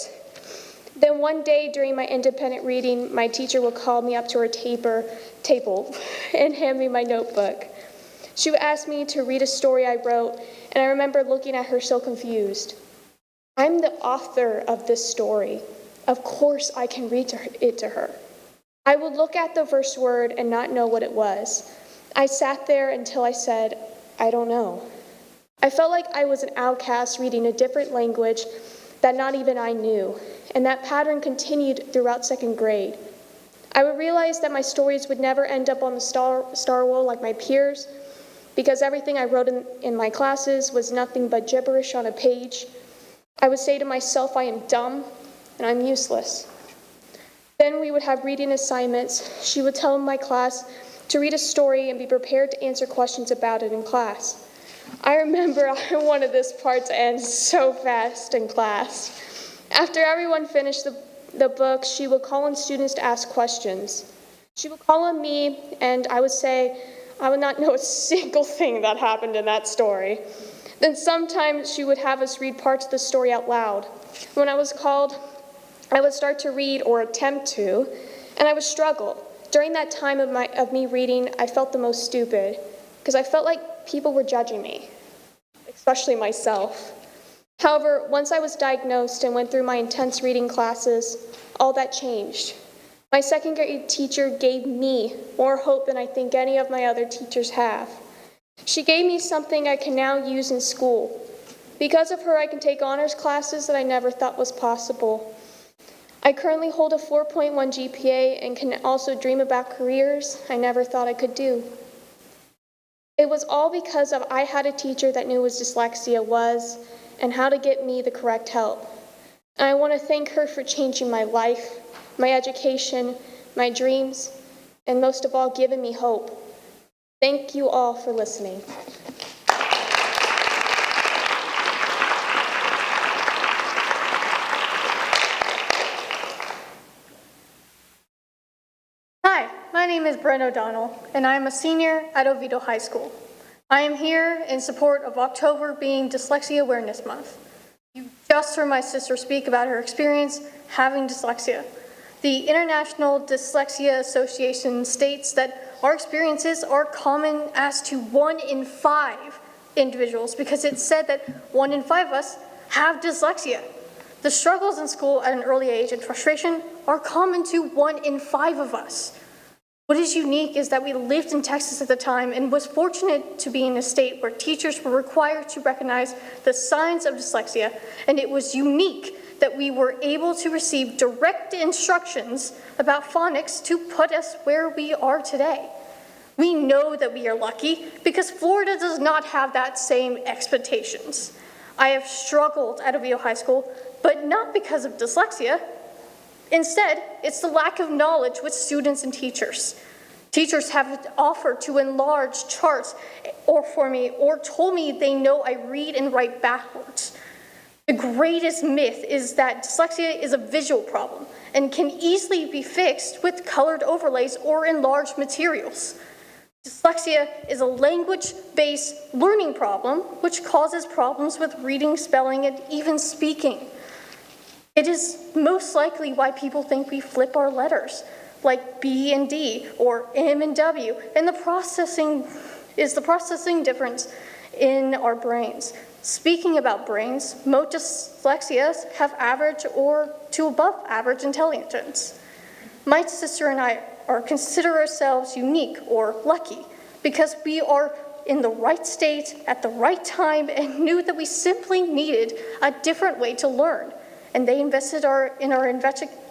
Then one day during my independent reading, my teacher would call me up to her table and hand me my notebook. She would ask me to read a story I wrote, and I remember looking at her so confused. I'm the author of this story. Of course I can read it to her. I would look at the first word and not know what it was. I sat there until I said, I don't know. I felt like I was an outcast reading a different language that not even I knew, and that pattern continued throughout 2nd grade. I would realize that my stories would never end up on the star wall like my peers, because everything I wrote in my classes was nothing but gibberish on a page. I would say to myself, I am dumb and I'm useless. Then we would have reading assignments. She would tell my class to read a story and be prepared to answer questions about it in class. I remember I wanted this part to end so fast in class. After everyone finished the book, she would call on students to ask questions. She would call on me, and I would say I would not know a single thing that happened in that story. Then sometimes she would have us read parts of the story out loud. When I was called, I would start to read or attempt to, and I would struggle. During that time of me reading, I felt the most stupid because I felt like people were judging me, especially myself. However, once I was diagnosed and went through my intense reading classes, all that changed. My second grade teacher gave me more hope than I think any of my other teachers have. She gave me something I can now use in school. Because of her, I can take honors classes that I never thought was possible. I currently hold a 4.1 GPA and can also dream about careers I never thought I could do. It was all because I had a teacher that knew what dyslexia was and how to get me the correct help. And I want to thank her for changing my life, my education, my dreams, and most of all, giving me hope. Thank you all for listening. Hi, my name is Brent O'Donnell, and I am a senior at Oviedo High School. I am here in support of October being Dyslexia Awareness Month. You just heard my sister speak about her experience having dyslexia. The International Dyslexia Association states that our experiences are common as to 1 in 5 individuals because it said that 1 in 5 of us have dyslexia. The struggles in school at an early age and frustration are common to 1 in 5 of us. What is unique is that we lived in Texas at the time and was fortunate to be in a state where teachers were required to recognize the signs of dyslexia, and it was unique that we were able to receive direct instructions about phonics to put us where we are today. We know that we are lucky because Florida does not have that same expectations. I have struggled at Oviedo High School, but not because of dyslexia. Instead, it's the lack of knowledge with students and teachers. Teachers have offered to enlarge charts for me or told me they know I read and write backwards. The greatest myth is that dyslexia is a visual problem and can easily be fixed with colored overlays or enlarged materials. Dyslexia is a language-based learning problem which causes problems with reading, spelling, and even speaking. It is most likely why people think we flip our letters, like B and D or M and W, and the processing difference in our brains. Speaking about brains, most dyslexias have average or to above average intelligence. My sister and I consider ourselves unique or lucky because we are in the right state at the right time and knew that we simply needed a different way to learn. And they invested in our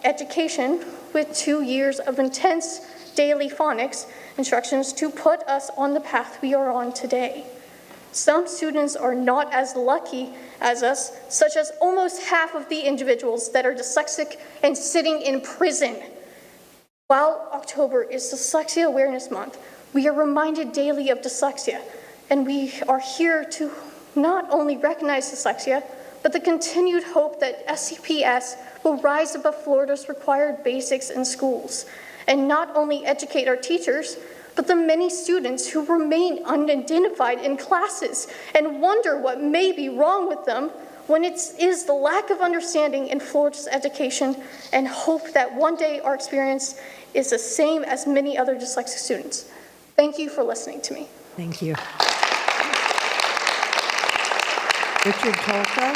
education with 2 years of intense daily phonics instructions to put us on the path we are on today. Some students are not as lucky as us, such as almost half of the individuals that are dyslexic and sitting in prison. While October is Dyslexia Awareness Month, we are reminded daily of dyslexia, and we are here to not only recognize dyslexia, but the continued hope that SCPS will rise above Florida's required basics in schools and not only educate our teachers, but the many students who remain unidentified in classes and wonder what may be wrong with them when it is the lack of understanding in Florida's education, and hope that one day our experience is the same as many other dyslexic students. Thank you for listening to me. Thank you. Richard Tolka,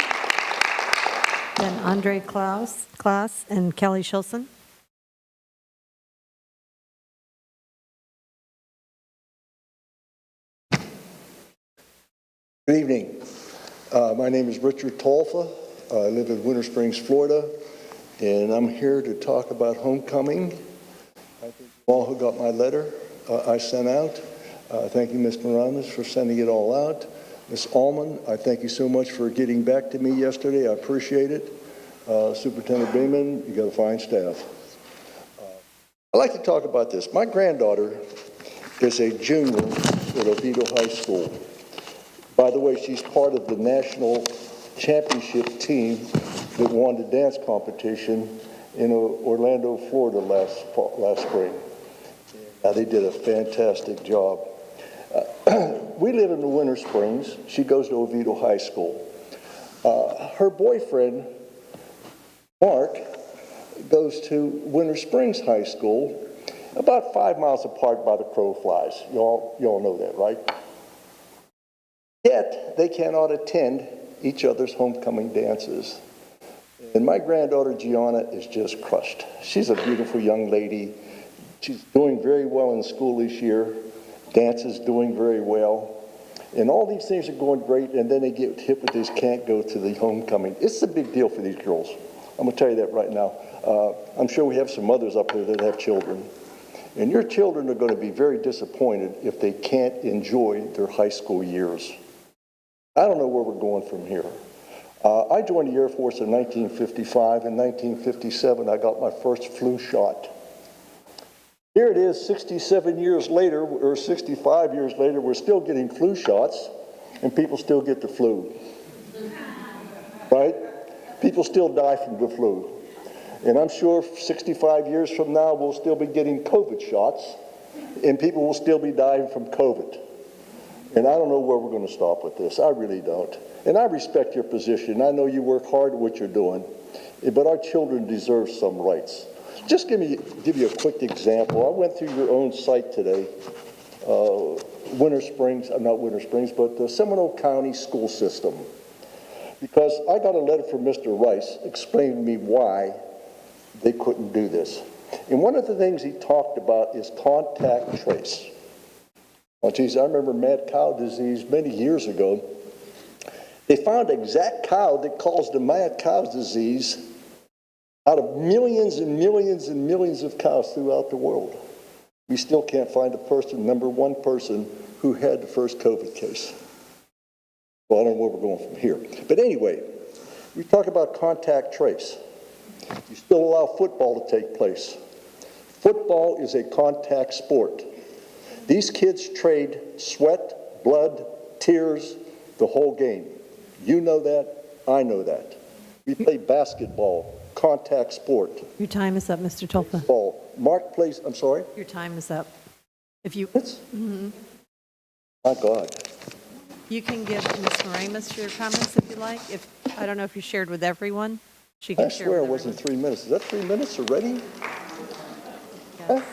then Andre Klaus, and Kelly Shilson. Good evening. My name is Richard Tolfa. I live in Winter Springs, Florida, and I'm here to talk about homecoming. I thank you all who got my letter I sent out. Thank you, Ms. Morales, for sending it all out. Ms. Allman, I thank you so much for getting back to me yesterday. I appreciate it. Superintendent Beeman, you got a fine staff. I'd like to talk about this. My granddaughter is a junior at Oviedo High School. By the way, she's part of the national championship team that won the dance competition in Orlando, Florida last spring. They did a fantastic job. We live in the Winter Springs. She goes to Oviedo High School. Her boyfriend, Mark, goes to Winter Springs High School, about 5 miles apart by the crow flies. Y'all know that, right? Yet, they cannot attend each other's homecoming dances. And my granddaughter, Gianna, is just crushed. She's a beautiful young lady. She's doing very well in school this year. Dance is doing very well. And all these things are going great, and then they get hit with this can't go to the homecoming. It's a big deal for these girls. I'm going to tell you that right now. I'm sure we have some mothers up there that have children. And your children are going to be very disappointed if they can't enjoy their high school years. I don't know where we're going from here. I joined the Air Force in 1955. In 1957, I got my first flu shot. Here it is 67 years later, or 65 years later, we're still getting flu shots, and people still get the flu. Right? People still die from the flu. And I'm sure 65 years from now, we'll still be getting COVID shots, and people will still be dying from COVID. And I don't know where we're going to stop with this. I really don't. And I respect your position. I know you work hard at what you're doing, but our children deserve some rights. Just give you a quick example. I went through your own site today, the Seminole County school system, because I got a letter from Mr. Rice explaining to me why they couldn't do this. And one of the things he talked about is contact trace. Well, geez, I remember mad cow disease many years ago. They found the exact cow that caused the mad cow disease out of millions and millions and millions of cows throughout the world. We still can't find number one person who had the first COVID case. Well, I don't know where we're going from here. But anyway, we talk about contact trace. You still allow football to take place. Football is a contact sport. These kids trade sweat, blood, tears, the whole game. You know that, I know that. We play basketball, contact sport. Your time is up, Mr. Tolfa. Ball. Mark plays, I'm sorry? Your time is up. If you, My God. You can give Ms. Moramus your comments if you like. I don't know if you shared with everyone. She can I share swear it with wasn't 3 minutes. Is that 3 minutes already? everyone.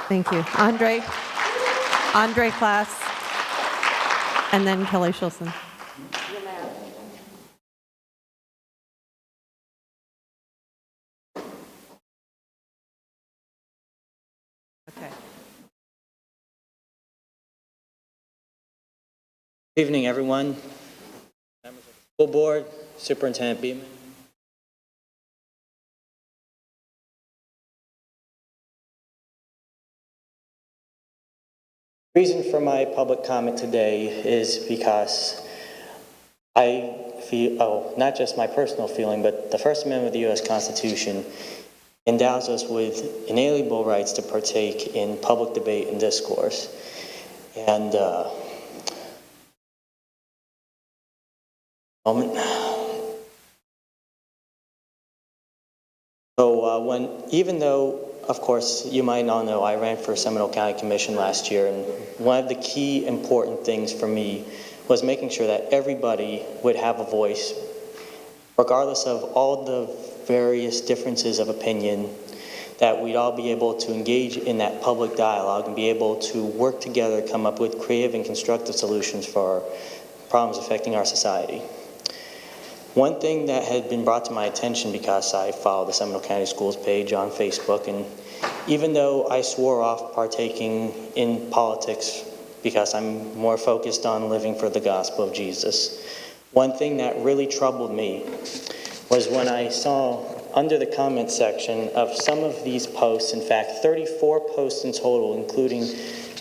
Thank you. Andre Class, and then Kelly Shilson. Okay. Good evening, everyone. Members of the school board, Superintendent Beeman. The reason for my public comment today is because I feel, not just my personal feeling, but the First Amendment of the U.S. Constitution endows us with inalienable rights to partake in public debate and discourse. And even though, of course, you might all know, I ran for Seminole County Commission last year, and one of the key important things for me was making sure that everybody would have a voice, regardless of all the various differences of opinion, that we'd all be able to engage in that public dialogue and be able to work together, come up with creative and constructive solutions for problems affecting our society. One thing that had been brought to my attention, because I follow the Seminole County Schools page on Facebook, and even though I swore off partaking in politics because I'm more focused on living for the gospel of Jesus, one thing that really troubled me was when I saw under the comment section of some of these posts, in fact 34 posts in total, including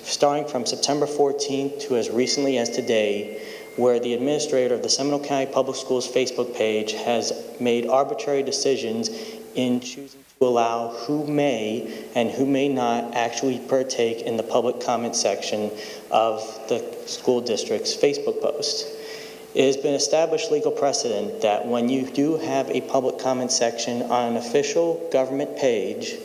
starting from September 14th to as recently as today, where the administrator of the Seminole County Public Schools Facebook page has made arbitrary decisions in choosing to allow who may and who may not actually partake in the public comment section of the school district's Facebook post. It has been established legal precedent that when you do have a public comment section on an official government page,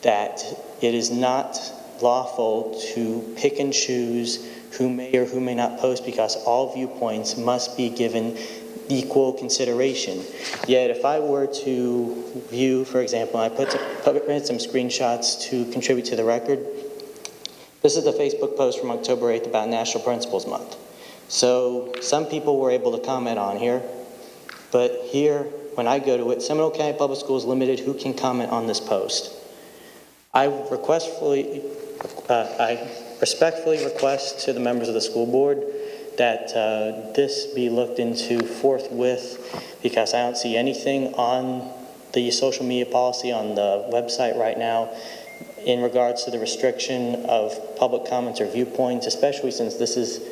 that it is not lawful to pick and choose who may or who may not post, because all viewpoints must be given equal consideration. Yet if I were to view, for example, I put some screenshots to contribute to the record. This is the Facebook post from October 8th about National Principals Month. So some people were able to comment on here, but here, when I go to it, Seminole County Public Schools limited who can comment on this post. I respectfully request to the members of the school board that this be looked into forthwith, because I don't see anything on the social media policy on the website right now in regards to the restriction of public comments or viewpoints, especially since this is,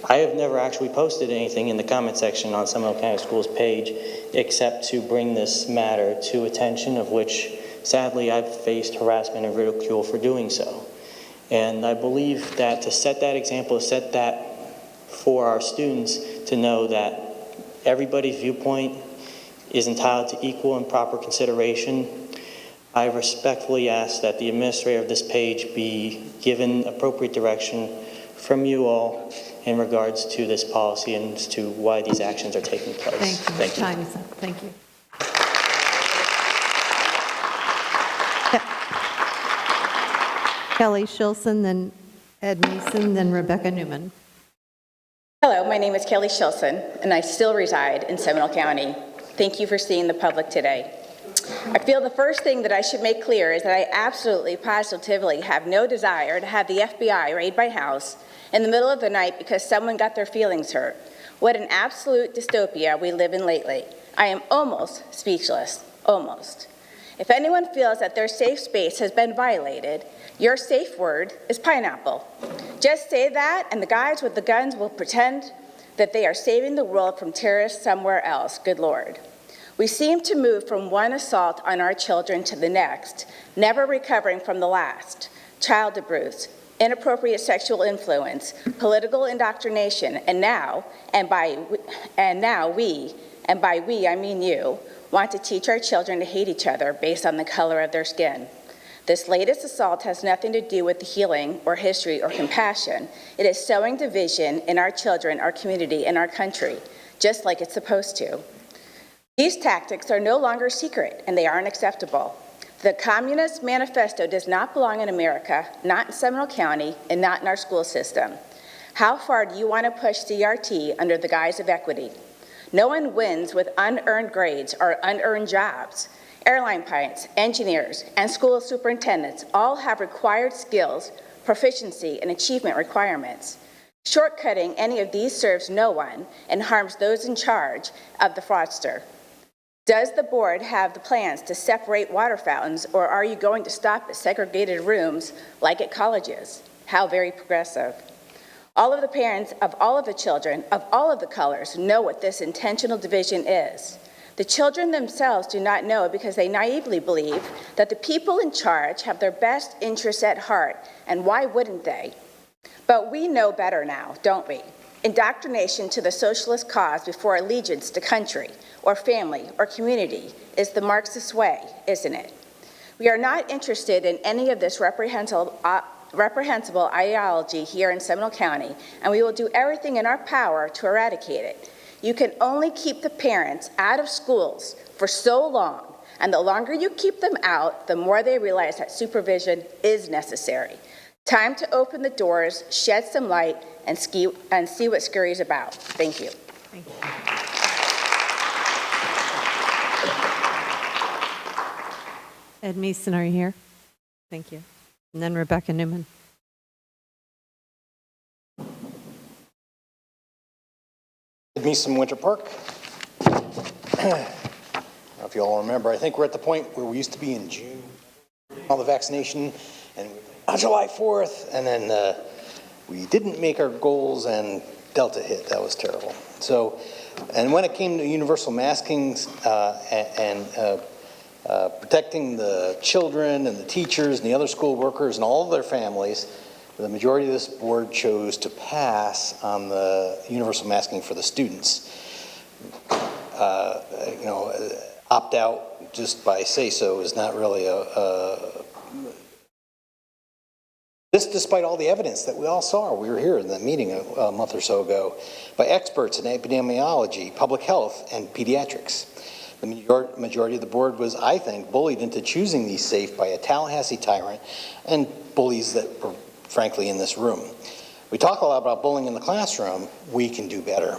I have never actually posted anything in the comment section on Seminole County Schools page except to bring this matter to attention, of which sadly I've faced harassment and ridicule for doing so. And I believe that to set that example, to set that for our students to know that everybody's viewpoint is entitled to equal and proper consideration, I respectfully ask that the administrator of this page be given appropriate direction from you all in regards to this policy and as to why these actions are taking place. Thank you. Time is up. Thank you. Kelly Shilson, then Ed Meeson, then Rebecca Newman. Hello, my name is Kelly Shilson, and I still reside in Seminole County. Thank you for seeing the public today. I feel the first thing that I should make clear is that I absolutely, positively have no desire to have the FBI raid my house in the middle of the night because someone got their feelings hurt. What an absolute dystopia we live in lately. I am almost speechless, almost. If anyone feels that their safe space has been violated, your safe word is pineapple. Just say that and the guys with the guns will pretend that they are saving the world from terrorists somewhere else. Good Lord. We seem to move from one assault on our children to the next, never recovering from the last. Child abuse, inappropriate sexual influence, political indoctrination, and now we, and by we I mean you, want to teach our children to hate each other based on the color of their skin. This latest assault has nothing to do with the healing or history or compassion. It is sowing division in our children, our community, and our country, just like it's supposed to. These tactics are no longer secret, and they aren't acceptable. The Communist Manifesto does not belong in America, not in Seminole County, and not in our school system. How far do you want to push CRT under the guise of equity? No one wins with unearned grades or unearned jobs. Airline pilots, engineers, and school superintendents all have required skills, proficiency, and achievement requirements. Shortcutting any of these serves no one and harms those in charge of the fraudster. Does the board have the plans to separate water fountains, or are you going to stop at segregated rooms like at colleges? How very progressive. All of the parents of all of the children of all of the colors know what this intentional division is. The children themselves do not know because they naively believe that the people in charge have their best interests at heart, and why wouldn't they? But we know better now, don't we? Indoctrination to the socialist cause before allegiance to country or family or community is the Marxist way, isn't it? We are not interested in any of this reprehensible ideology here in Seminole County, and we will do everything in our power to eradicate it. You can only keep the parents out of schools for so long, and the longer you keep them out, the more they realize that supervision is necessary. Time to open the doors, shed some light, and see what scurry is about. Thank you. Thank you. Ed Meeson, are you here? Thank you. And then Rebecca Newman. Ed Meeson, Winter Park. I don't know if you all remember, I think we're at the point where we used to be in June, all the vaccination, and on July 4th, and then We didn't make our goals and Delta hit. That was terrible. So, and when it came to universal masking and protecting the children and the teachers and the other school workers and all of their families, the majority of this board chose to pass on the universal masking for the students. Opt out just by say-so is not really this despite all the evidence that we all saw. We were here in the meeting a month or so ago by experts in epidemiology, public health, and pediatrics. The majority of the board was, I think, bullied into choosing these safe by a Tallahassee tyrant and bullies that were frankly in this room. We talk a lot about bullying in the classroom. We can do better.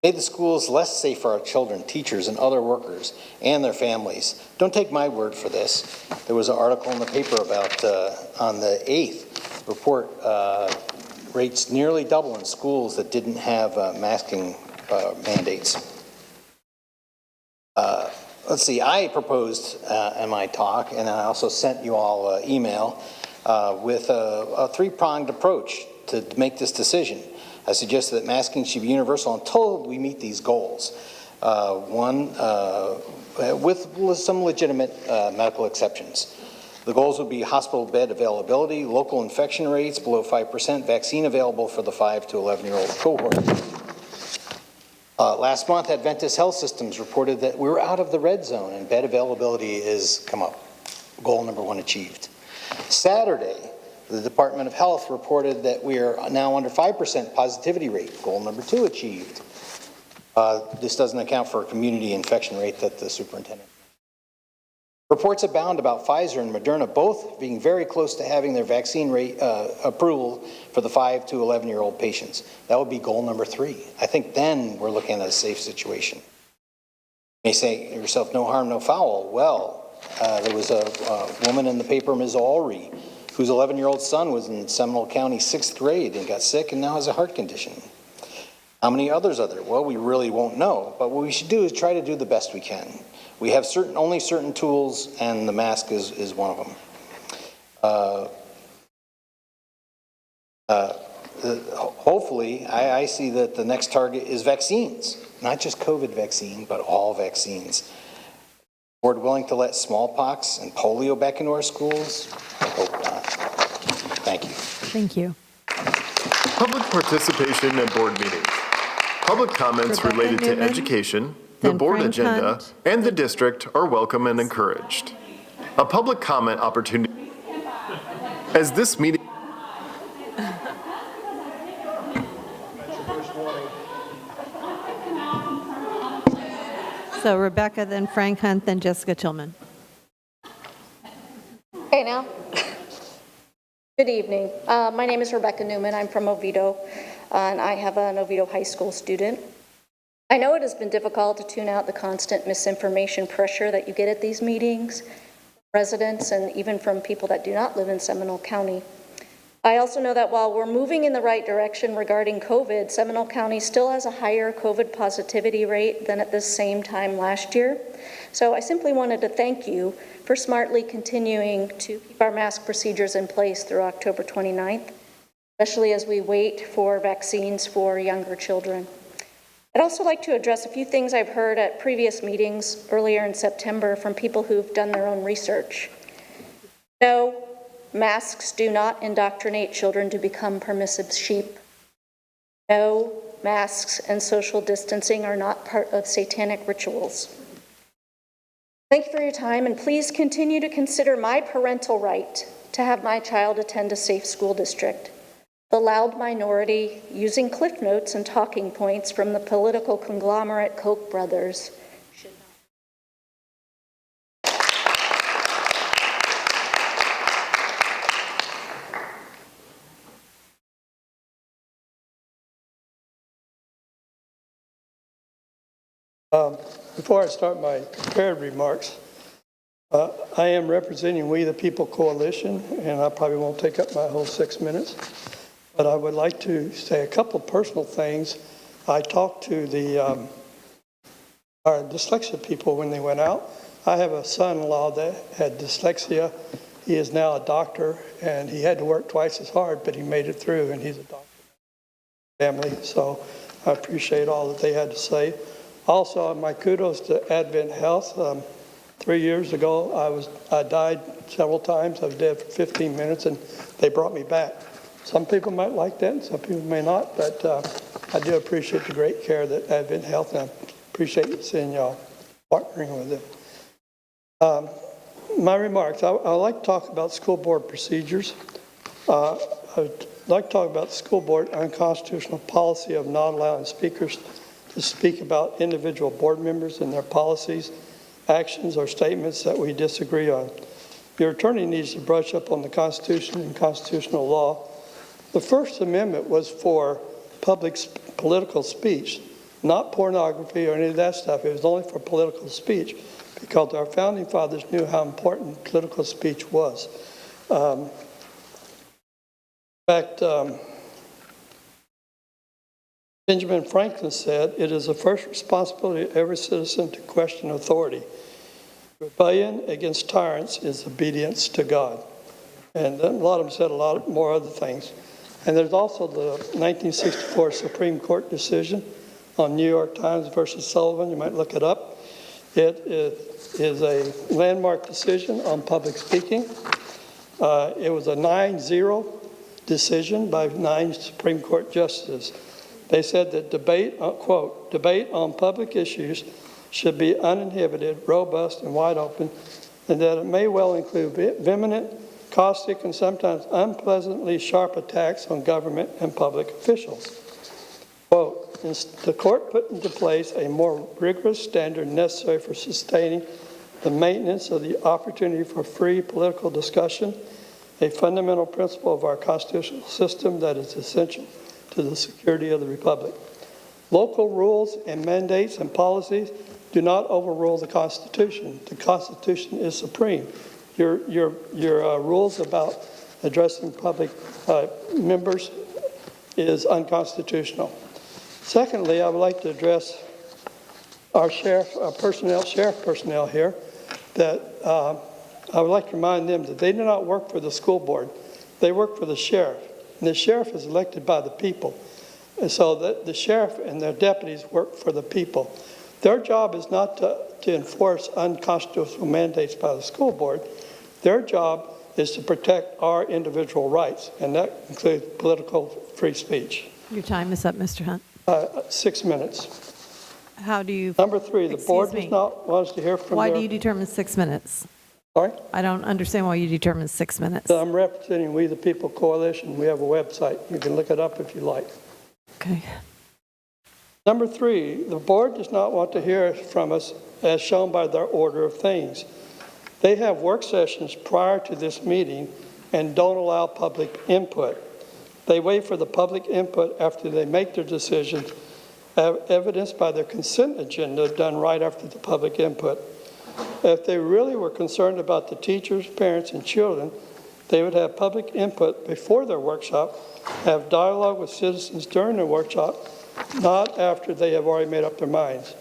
Made the schools less safe for our children, teachers, and other workers and their families. Don't take my word for this. There was an article in the paper about on the 8th report rates nearly double in schools that didn't have masking mandates. Let's see, I proposed in my talk, and I also sent you all an email with a three-pronged approach to make this decision. I suggested that masking should be universal until we meet these goals. One, with some legitimate medical exceptions. The goals would be hospital bed availability, local infection rates below 5%, vaccine available for the 5 to 11-year-old cohort. Last month, Adventist Health Systems reported that we were out of the red zone and bed availability is come up. Goal number 1 achieved. Saturday, the Department of Health reported that we are now under 5% positivity rate. Goal number 2 achieved. This doesn't account for a community infection rate that the superintendent. Reports abound about Pfizer and Moderna both being very close to having their vaccine rate approval for the 5 to 11-year-old patients. That would be goal number 3. I think then we're looking at a safe situation. You may say to yourself, no harm, no foul. Well, there was a woman in the paper, Ms. Ulrey, whose 11-year-old son was in Seminole County 6th grade and got sick and now has a heart condition. How many others are there? Well, we really won't know, but what we should do is try to do the best we can. We have only certain tools, and the mask is one of them. Hopefully, I see that the next target is vaccines, not just COVID vaccine, but all vaccines. Board willing to let smallpox and polio back into our schools? I hope not. Thank you. Thank you. Public participation at board meetings. Public comments Rebecca related to Newman, education, the then board Frank agenda, Hunt. and the district are welcome and encouraged. A public comment opportunity. As this meeting So Rebecca, then Frank Hunt, then Jessica Tillman. Okay, now. Good evening. My name is Rebecca Newman. I'm from Oviedo, and I have an Oviedo High School student. I know it has been difficult to tune out the constant misinformation pressure that you get at these meetings, residents, and even from people that do not live in Seminole County. I also know that while we're moving in the right direction regarding COVID, Seminole County still has a higher COVID positivity rate than at this same time last year. So I simply wanted to thank you for smartly continuing to keep our mask procedures in place through October 29th, especially as we wait for vaccines for younger children. I'd also like to address a few things I've heard at previous meetings earlier in September from people who've done their own research. No, masks do not indoctrinate children to become permissive sheep. No, masks and social distancing are not part of satanic rituals. Thank you for your time, and please continue to consider my parental right to have my child attend a safe school district. The loud minority using cliff notes and talking points from the political conglomerate Koch brothers should not. Before I start my prepared remarks, I am representing We the People Coalition, and I probably won't take up my whole 6 minutes. But I would like to say a couple personal things. I talked to our dyslexia people when they went out. I have a son-in-law that had dyslexia. He is now a doctor, and he had to work twice as hard, but he made it through, and he's a doctor family. So I appreciate all that they had to say. Also, my kudos to Advent Health. 3 years ago, I died several times. I was dead for 15 minutes, and they brought me back. Some people might like that, and some people may not, but I do appreciate the great care that Advent Health, and I appreciate seeing y'all partnering with them. My remarks, I would like to talk about school board procedures. I would like to talk about the school board unconstitutional policy of not allowing speakers to speak about individual board members and their policies, actions, or statements that we disagree on. Your attorney needs to brush up on the Constitution and constitutional law. The First Amendment was for public political speech, not pornography or any of that stuff. It was only for political speech because our founding fathers knew how important political speech was. In fact, Benjamin Franklin said, "It is the first responsibility of every citizen to question authority. Rebellion against tyrants is obedience to God." And a lot of them said a lot more other things. And there's also the 1964 Supreme Court decision on New York Times versus Sullivan. You might look it up. It is a landmark decision on public speaking. It was a 9-0 decision by 9 Supreme Court justices. They said that debate, quote, "debate on public issues should be uninhibited, robust, and wide open, and that it may well include vehement, caustic, and sometimes unpleasantly sharp attacks on government and public officials." Quote, "The court put into place a more rigorous standard necessary for sustaining the maintenance of the opportunity for free political discussion, a fundamental principle of our constitutional system that is essential to the security of the republic. Local rules and mandates and policies do not overrule the Constitution. The Constitution is supreme. Your rules about addressing public members is unconstitutional." Secondly, I would like to address our sheriff personnel here, that I would like to remind them that they do not work for the school board. They work for the sheriff, and the sheriff is elected by the people. And so the sheriff and their deputies work for the people. Their job is not to enforce unconstitutional mandates by the school board. Their job is to protect our individual rights, and that includes political free speech. Your time is up, Mr. Hunt. 6 minutes. How do you... Number 3, the board does not want us to hear from Why do you determine 6 minutes? Sorry? I don't understand why you determine 6 minutes. I'm representing We the People Coalition. We have a website. You can look it up if you like. Okay. Number 3, the board does not want to hear from us as shown by their order of things. They have work sessions prior to this meeting and don't allow public input. They wait for the public input after they make their decisions, evidenced by their consent agenda done right after the public input. If they really were concerned about the teachers, parents, and children, they would have public input before their workshop, have dialogue with citizens during their workshop, not after they have already made up their minds.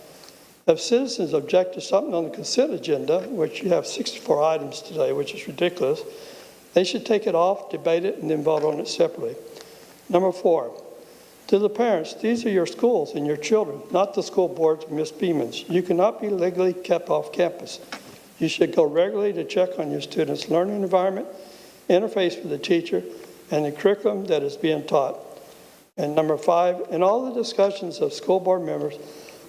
If citizens object to something on the consent agenda, which you have 64 items today, which is ridiculous, they should take it off, debate it, and then vote on it separately. Number 4, to the parents, these are your schools and your children, not the school boards or Ms. Beeman's. You cannot be legally kept off campus. You should go regularly to check on your students' learning environment, interface with the teacher, and the curriculum that is being taught. And number 5, in all the discussions of school board members,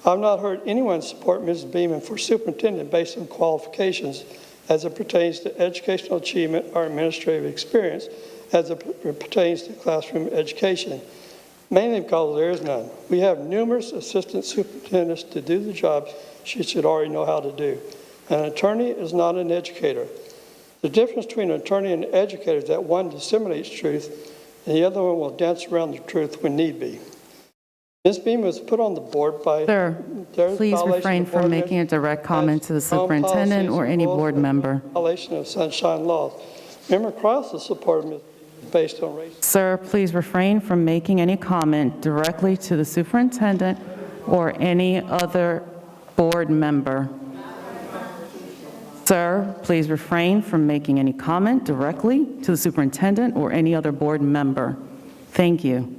I've not heard anyone support Mrs. Beeman for superintendent based on qualifications as it pertains to educational achievement or administrative experience as it pertains to classroom education, mainly because there is none. We have numerous assistant superintendents to do the jobs she should already know how to do. An attorney is not an educator. The difference between an attorney and an educator is that one disseminates truth and the other one will dance around the truth when need be. Ms. Beeman was put on the board by... Sir, please refrain from making a direct comment to the superintendent or any board member. Violation of sunshine laws. Member Krause has supported Ms. based on race. Sir, please refrain from making any comment directly to the superintendent or any other board member. Sir, please refrain from making any comment directly to the superintendent or any other board member. Thank you.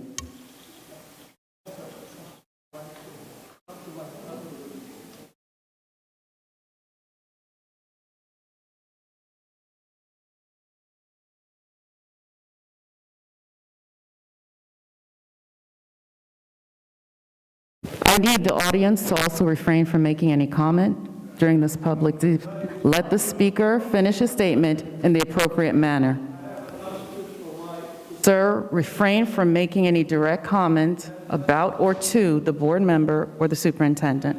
I need the audience to also refrain from making any comment during this public. Let the speaker finish his statement in the appropriate manner. Sir, refrain from making any direct comment about or to the board member or the superintendent.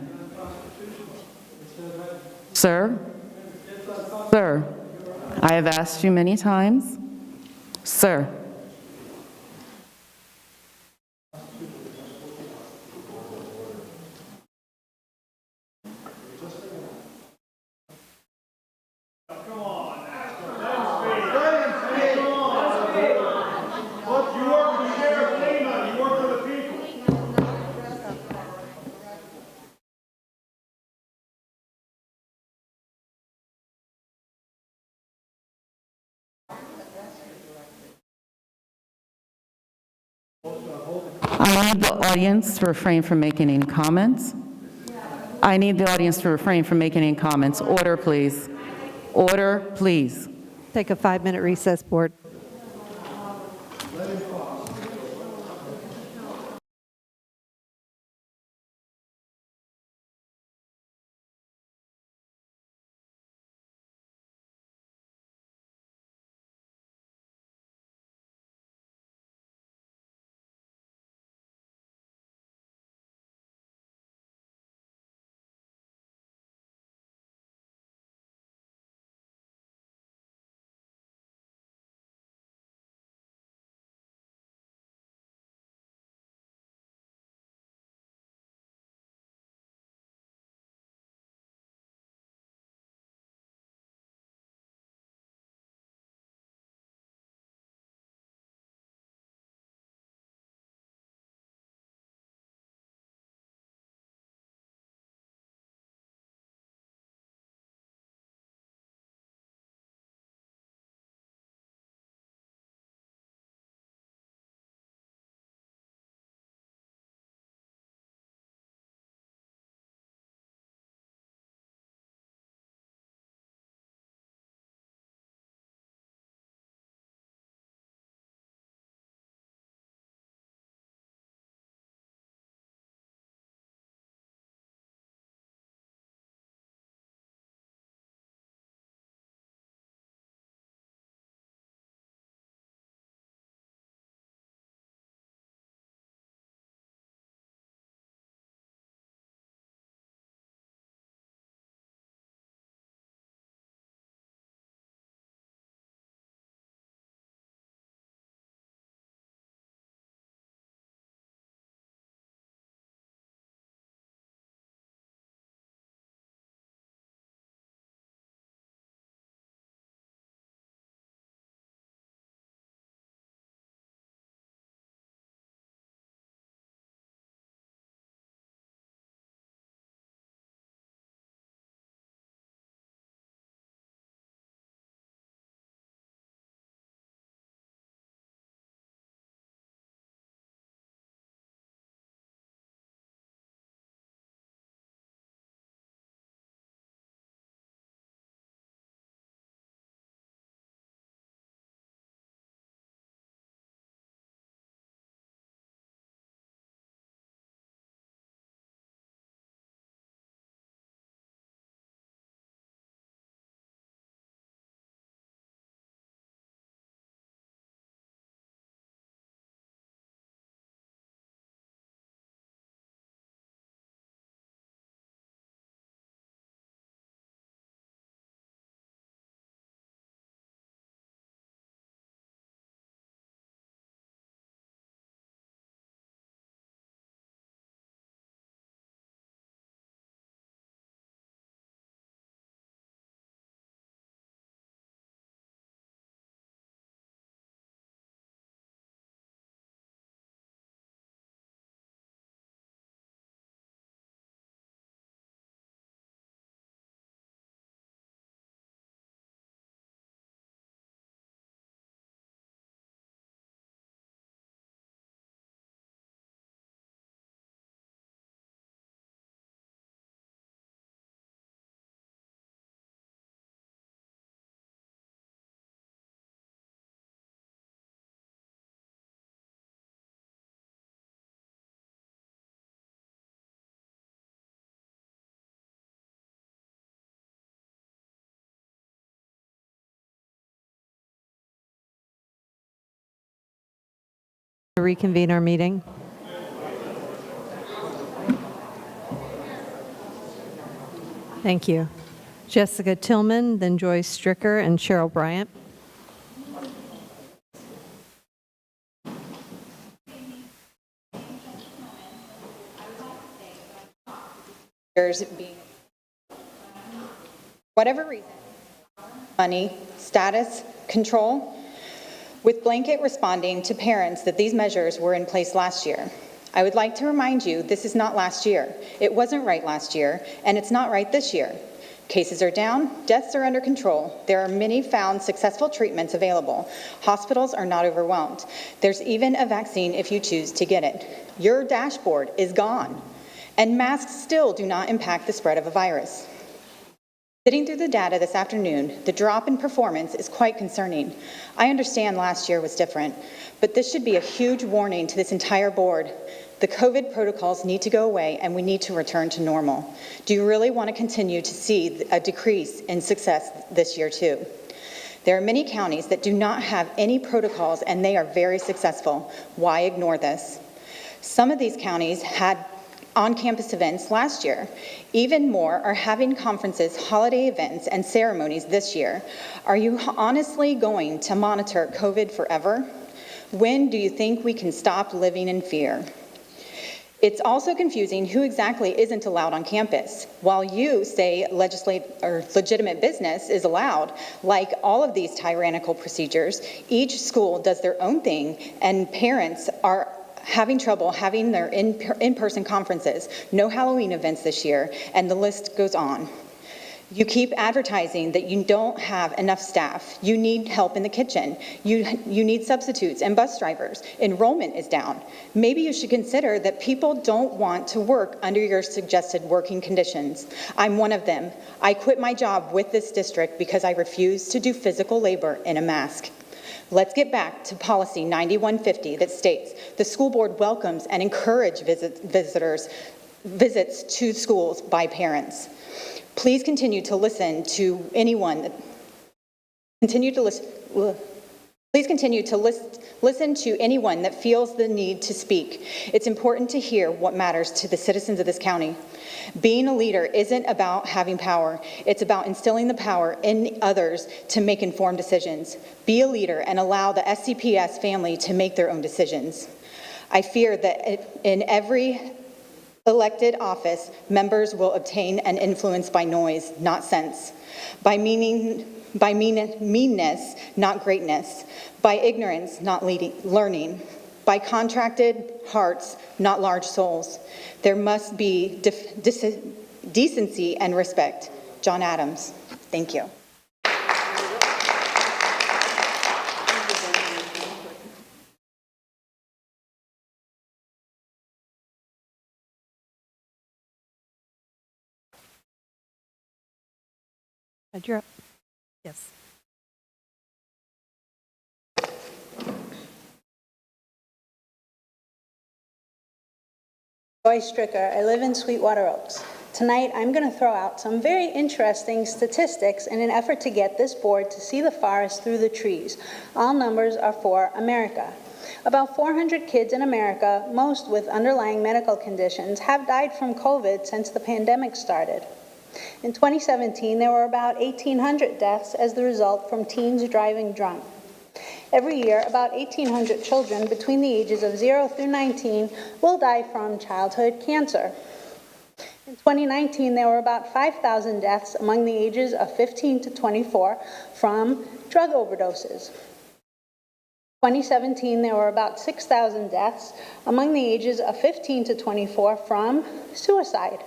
Sir? Sir, I have asked you many times. Sir? I need the audience to refrain from making any comments. I need the audience to refrain from making any comments. Order, please. Order, please. Take a 5-minute recess, board. Reconvene our meeting. Thank you. Jessica Tillman, then Joyce Stricker and Cheryl Bryant. Being whatever reason, money, status, control, with blanket responding to parents that these measures were in place last year. I would like to remind you this is not last year. It wasn't right last year, and it's not right this year. Cases are down, deaths are under control. There are many found successful treatments available. Hospitals are not overwhelmed. There's even a vaccine if you choose to get it. Your dashboard is gone, and masks still do not impact the spread of a virus. Sitting through the data this afternoon, the drop in performance is quite concerning. I understand last year was different, but this should be a huge warning to this entire board. The COVID protocols need to go away and we need to return to normal. Do you really want to continue to see a decrease in success this year too? There are many counties that do not have any protocols and they are very successful. Why ignore this? Some of these counties had on-campus events last year. Even more are having conferences, holiday events, and ceremonies this year. Are you honestly going to monitor COVID forever? When do you think we can stop living in fear? It's also confusing who exactly isn't allowed on campus. While you say legitimate business is allowed, like all of these tyrannical procedures, each school does their own thing, and parents are having trouble having their in-person conferences, no Halloween events this year, and the list goes on. You keep advertising that you don't have enough staff. You need help in the kitchen. You need substitutes and bus drivers. Enrollment is down. Maybe you should consider that people don't want to work under your suggested working conditions. I'm one of them. I quit my job with this district because I refuse to do physical labor in a mask. Let's get back to policy 9150 that states the school board welcomes and encourages visits to schools by parents. Please continue to listen to anyone that listen to anyone that feels the need to speak. It's important to hear what matters to the citizens of this county. Being a leader isn't about having power. It's about instilling the power in others to make informed decisions. Be a leader and allow the SCPS family to make their own decisions. I fear that in every elected office, members will obtain an influence by noise, not sense, by meanness, not greatness, by ignorance, not learning, by contracted hearts, not large souls. There must be decency and respect. John Adams. Thank you. You're up. Yes. Joyce Stricker. I live in Sweetwater Oaks. Tonight, I'm going to throw out some very interesting statistics in an effort to get this board to see the forest through the trees. All numbers are for America. About 400 kids in America, most with underlying medical conditions, have died from COVID since the pandemic started. In 2017, there were about 1,800 deaths as the result from teens driving drunk. Every year, about 1,800 children between the ages of 0 through 19 will die from childhood cancer. In 2019, there were about 5,000 deaths among the ages of 15 to 24 from drug overdoses. In 2017, there were about 6,000 deaths among the ages of 15 to 24 from suicide.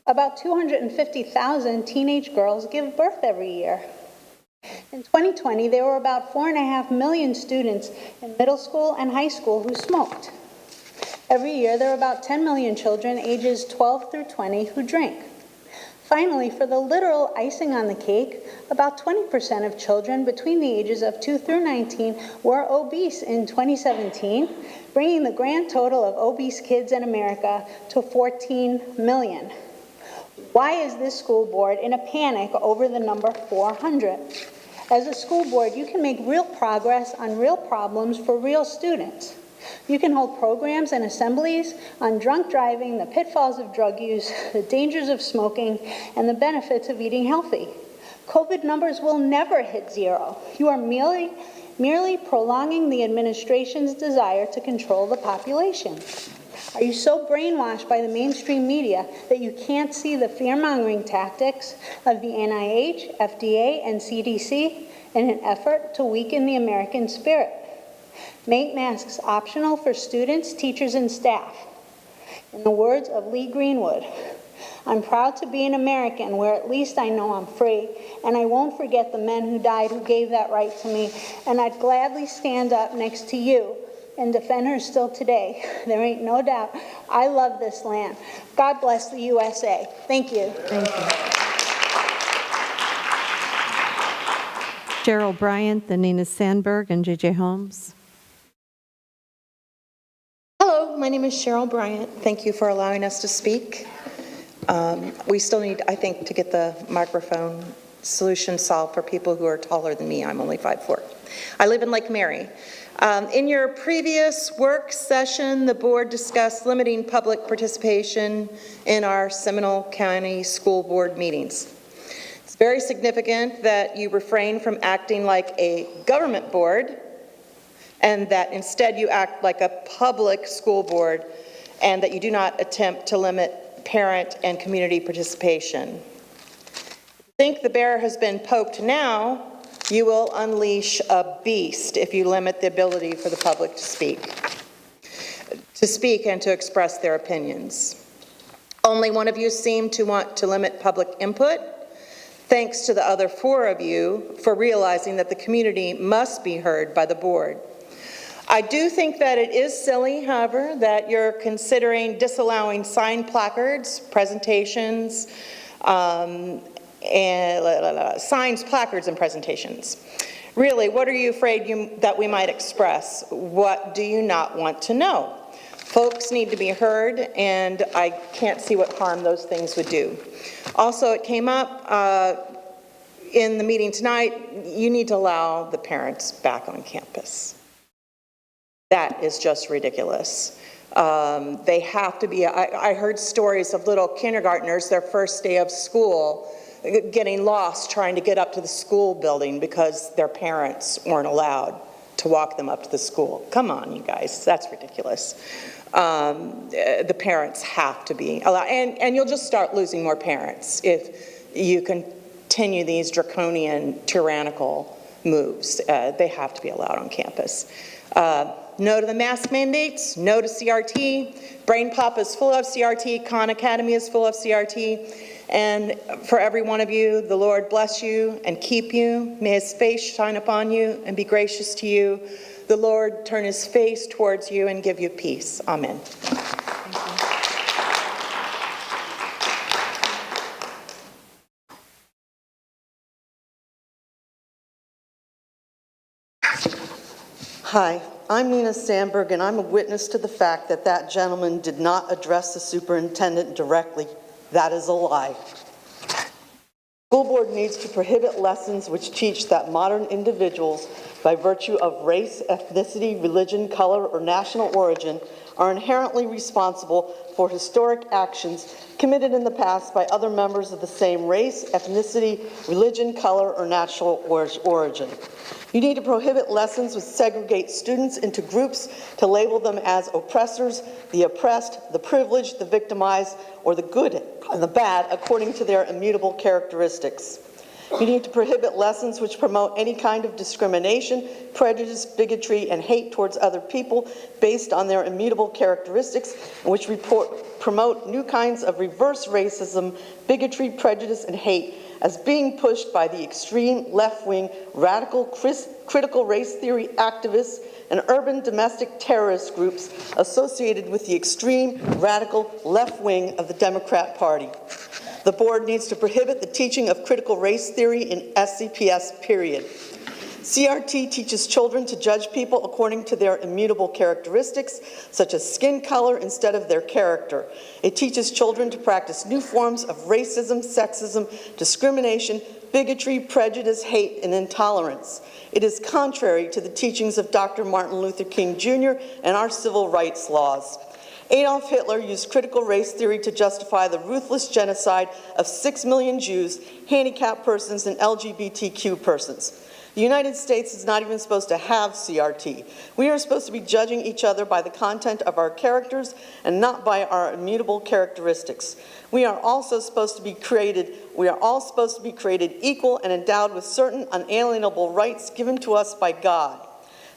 About 250,000 teenage girls give birth every year. In 2020, there were about 4.5 million students in middle school and high school who smoked. Every year, there are about 10 million children ages 12 through 20 who drink. Finally, for the literal icing on the cake, about 20% of children between the ages of 2 through 19 were obese in 2017, bringing the grand total of obese kids in America to 14 million. Why is this school board in a panic over the number 400? As a school board, you can make real progress on real problems for real students. You can hold programs and assemblies on drunk driving, the pitfalls of drug use, the dangers of smoking, and the benefits of eating healthy. COVID numbers will never hit zero. You are merely prolonging the administration's desire to control the population. Are you so brainwashed by the mainstream media that you can't see the fear-mongering tactics of the NIH, FDA, and CDC in an effort to weaken the American spirit? Make masks optional for students, teachers, and staff. In the words of Lee Greenwood, I'm proud to be an American where at least I know I'm free, and I won't forget the men who died who gave that right to me, and I'd gladly stand up next to you and defend her still today. There ain't no doubt. I love this land. God bless the USA. Thank you. Thank you. Cheryl Bryant, then Nina Sandberg, and J.J. Holmes. Hello, my name is Cheryl Bryant. Thank you for allowing us to speak. We still need, I think, to get the microphone solution solved for people who are taller than me. I'm only 5'4". I live in Lake Mary. In your previous work session, the board discussed limiting public participation in our Seminole County School Board meetings. It's very significant that you refrain from acting like a government board and that instead you act like a public school board and that you do not attempt to limit parent and community participation. If you think the bear has been poked now, you will unleash a beast if you limit the ability for the public to speak and to express their opinions. Only one of you seem to want to limit public input. Thanks to the other 4 of you for realizing that the community must be heard by the board. I do think that it is silly, however, that you're considering disallowing signed placards, presentations, signs, placards, and presentations. Really, what are you afraid that we might express? What do you not want to know? Folks need to be heard, and I can't see what harm those things would do. Also, it came up in the meeting tonight, you need to allow the parents back on campus. That is just ridiculous. They have to be, I heard stories of little kindergartners, their first day of school, getting lost trying to get up to the school building because their parents weren't allowed to walk them up to the school. Come on, you guys, that's ridiculous. The parents have to be allowed, and you'll just start losing more parents if you continue these draconian, tyrannical moves. They have to be allowed on campus. No to the mask mandates, no to CRT. Brain Pop is full of CRT, Khan Academy is full of CRT. And for every one of you, the Lord bless you and keep you. May his face shine upon you and be gracious to you. The Lord turn his face towards you and give you peace. Amen. Hi, I'm Nina Sandberg, and I'm a witness to the fact that that gentleman did not address the superintendent directly. That is a lie. School board needs to prohibit lessons which teach that modern individuals, by virtue of race, ethnicity, religion, color, or national origin, are inherently responsible for historic actions committed in the past by other members of the same race, ethnicity, religion, color, or national origin. You need to prohibit lessons which segregate students into groups to label them as oppressors, the oppressed, the privileged, the victimized, or the good and the bad according to their immutable characteristics. You need to prohibit lessons which promote any kind of discrimination, prejudice, bigotry, and hate towards other people based on their immutable characteristics, and which promote new kinds of reverse racism, bigotry, prejudice, and hate as being pushed by the extreme left-wing radical critical race theory activists and urban domestic terrorist groups associated with the extreme radical left wing of the Democrat Party. The board needs to prohibit the teaching of critical race theory in SCPS, period. CRT teaches children to judge people according to their immutable characteristics, such as skin color instead of their character. It teaches children to practice new forms of racism, sexism, discrimination, bigotry, prejudice, hate, and intolerance. It is contrary to the teachings of Dr. Martin Luther King Jr. and our civil rights laws. Adolf Hitler used critical race theory to justify the ruthless genocide of 6 million Jews, handicapped persons, and LGBTQ persons. The United States is not even supposed to have CRT. We are supposed to be judging each other by the content of our characters and not by our immutable characteristics. We are all supposed to be created equal and endowed with certain unalienable rights given to us by God.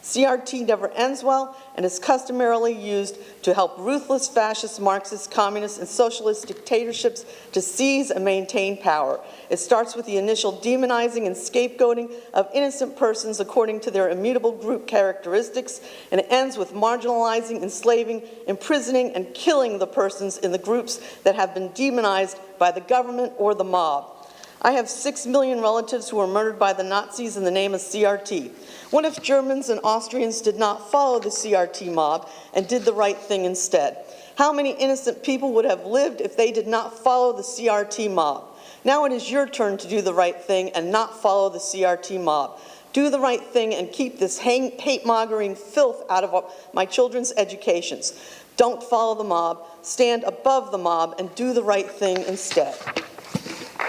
CRT never ends well and is customarily used to help ruthless fascist, Marxist, communist, and socialist dictatorships to seize and maintain power. It starts with the initial demonizing and scapegoating of innocent persons according to their immutable group characteristics, and it ends with marginalizing, enslaving, imprisoning, and killing the persons in the groups that have been demonized by the government or the mob. I have 6 million relatives who were murdered by the Nazis in the name of CRT. What if Germans and Austrians did not follow the CRT mob and did the right thing instead? How many innocent people would have lived if they did not follow the CRT mob? Now it is your turn to do the right thing and not follow the CRT mob. Do the right thing and keep this hate-mongering filth out of my children's educations. Don't follow the mob, stand above the mob, and do the right thing instead.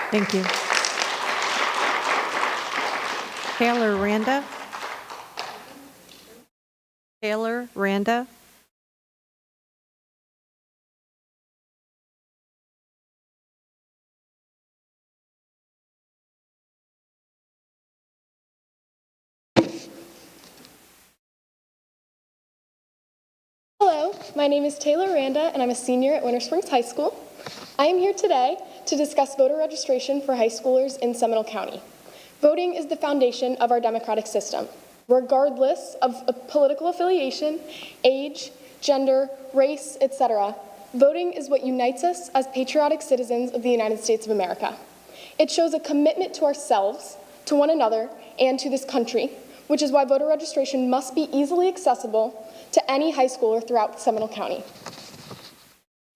Thank you. Taylor Randa. Taylor Randa. Hello, my name is Taylor Randa, and I'm a senior at Winter Springs High School. I am here today to discuss voter registration for high schoolers in Seminole County. Voting is the foundation of our democratic system. Regardless of political affiliation, age, gender, race, etc., voting is what unites us as patriotic citizens of the United States of America. It shows a commitment to ourselves, to one another, and to this country, which is why voter registration must be easily accessible to any high schooler throughout Seminole County.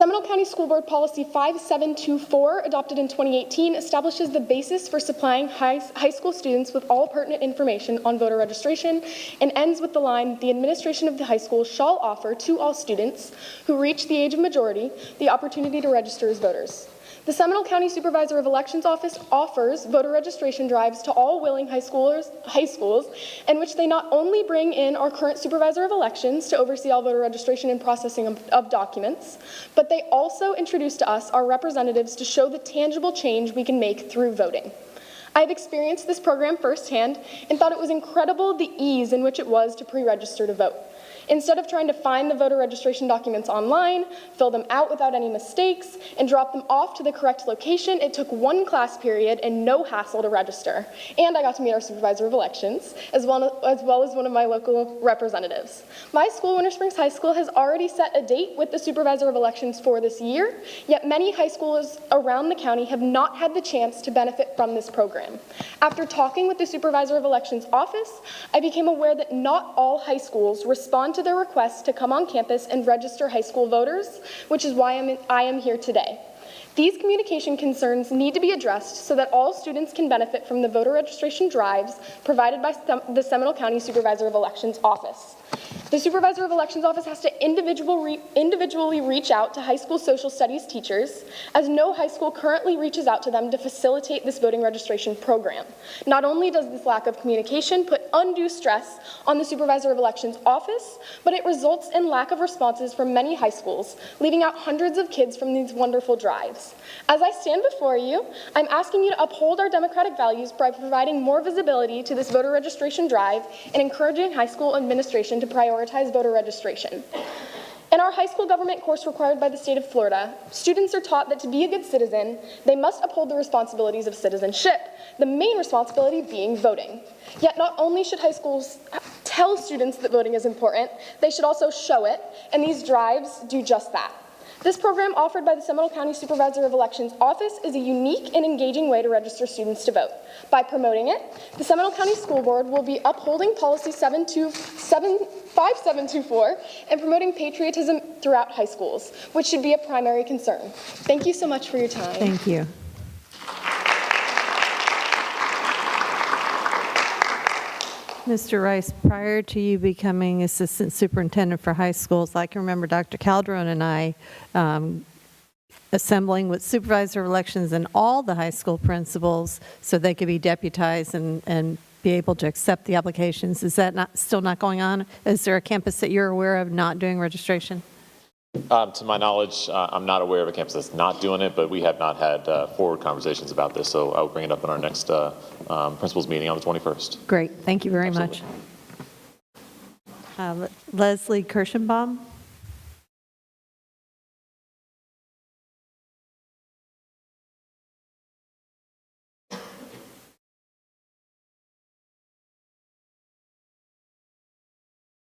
Seminole County School Board Policy 5724, adopted in 2018, establishes the basis for supplying high school students with all pertinent information on voter registration and ends with the line, "The administration of the high school shall offer to all students who reach the age of majority the opportunity to register as voters." The Seminole County Supervisor of Elections Office offers voter registration drives to all willing high schools, in which they not only bring in our current Supervisor of Elections to oversee all voter registration and processing of documents, but they also introduce to us our representatives to show the tangible change we can make through voting. I've experienced this program firsthand and thought it was incredible the ease in which it was to pre-register to vote. Instead of trying to find the voter registration documents online, fill them out without any mistakes, and drop them off to the correct location, it took one class period and no hassle to register. And I got to meet our Supervisor of Elections, as well as one of my local representatives. My school, Winter Springs High School, has already set a date with the Supervisor of Elections for this year, yet many high schools around the county have not had the chance to benefit from this program. After talking with the Supervisor of Elections office, I became aware that not all high schools respond to their requests to come on campus and register high school voters, which is why I am here today. These communication concerns need to be addressed so that all students can benefit from the voter registration drives provided by the Seminole County Supervisor of Elections office. The Supervisor of Elections office has to individually reach out to high school social studies teachers, as no high school currently reaches out to them to facilitate this voting registration program. Not only does this lack of communication put undue stress on the Supervisor of Elections office, but it results in lack of responses from many high schools, leaving out hundreds of kids from these wonderful drives. As I stand before you, I'm asking you to uphold our democratic values by providing more visibility to this voter registration drive and encouraging high school administration to prioritize voter registration. In our high school government course required by the state of Florida, students are taught that to be a good citizen, they must uphold the responsibilities of citizenship, the main responsibility being voting. Yet not only should high schools tell students that voting is important, they should also show it, and these drives do just that. This program offered by the Seminole County Supervisor of Elections office is a unique and engaging way to register students to vote. By promoting it, the Seminole County School Board will be upholding Policy 5724 and promoting patriotism throughout high schools, which should be a primary concern. Thank you so much for your time. Thank you. Mr. Rice, prior to you becoming Assistant Superintendent for high schools, I can remember Dr. Calderon and I assembling with supervisor elections and all the high school principals so they could be deputized and be able to accept the applications. Is that still not going on? Is there a campus that you're aware of not doing registration? To my knowledge, I'm not aware of a campus that's not doing it, but we have not had forward conversations about this, so I will bring it up in our next principals meeting on the 21st. Great, thank you very much. Leslie Kirschenbaum.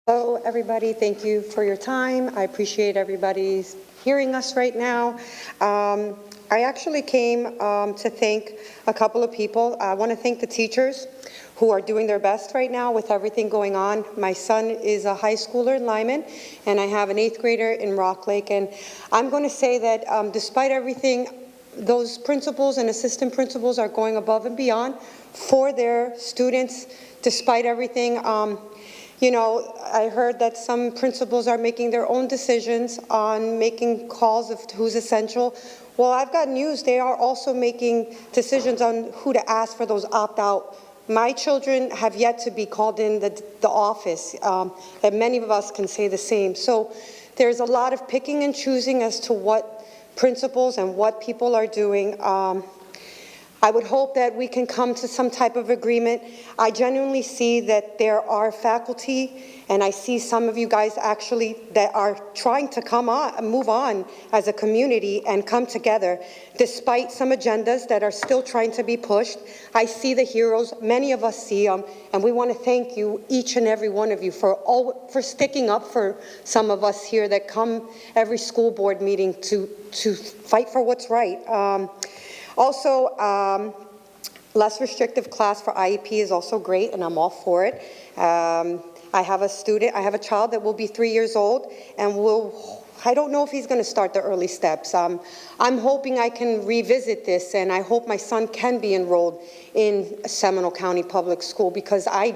Hello, everybody. Thank you for your time. I appreciate everybody's hearing us right now. I actually came to thank a couple of people. I want to thank the teachers who are doing their best right now with everything going on. My son is a high schooler in Lyman, and I have an 8th grader in Rock Lake. And I'm going to say that despite everything, those principals and assistant principals are going above and beyond for their students, despite everything. You know, I heard that some principals are making their own decisions on making calls of who's essential. Well, I've got news. They are also making decisions on who to ask for those opt-out. My children have yet to be called in the office, and many of us can say the same. So there's a lot of picking and choosing as to what principals and what people are doing. I would hope that we can come to some type of agreement. I genuinely see that there are faculty, and I see some of you guys actually that are trying to move on as a community and come together, despite some agendas that are still trying to be pushed. I see the heroes, many of us see them, and we want to thank you, each and every one of you, for sticking up for some of us here that come every school board meeting to fight for what's right. Also, less restrictive class for IEP is also great, and I'm all for it. I have a child that will be 3 years old, and I don't know if he's going to start the early steps. I'm hoping I can revisit this, and I hope my son can be enrolled in Seminole County Public School, because I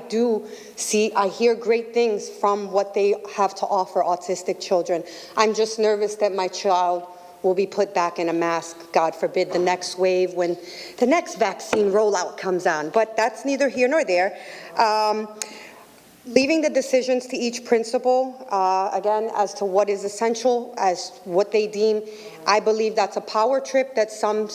hear great things from what they have to offer autistic children. I'm just nervous that my child will be put back in a mask, God forbid, the next wave when the next vaccine rollout comes on. But that's neither here nor there. Leaving the decisions to each principal, again, as to what is essential, as what they deem, I believe that's a power trip that some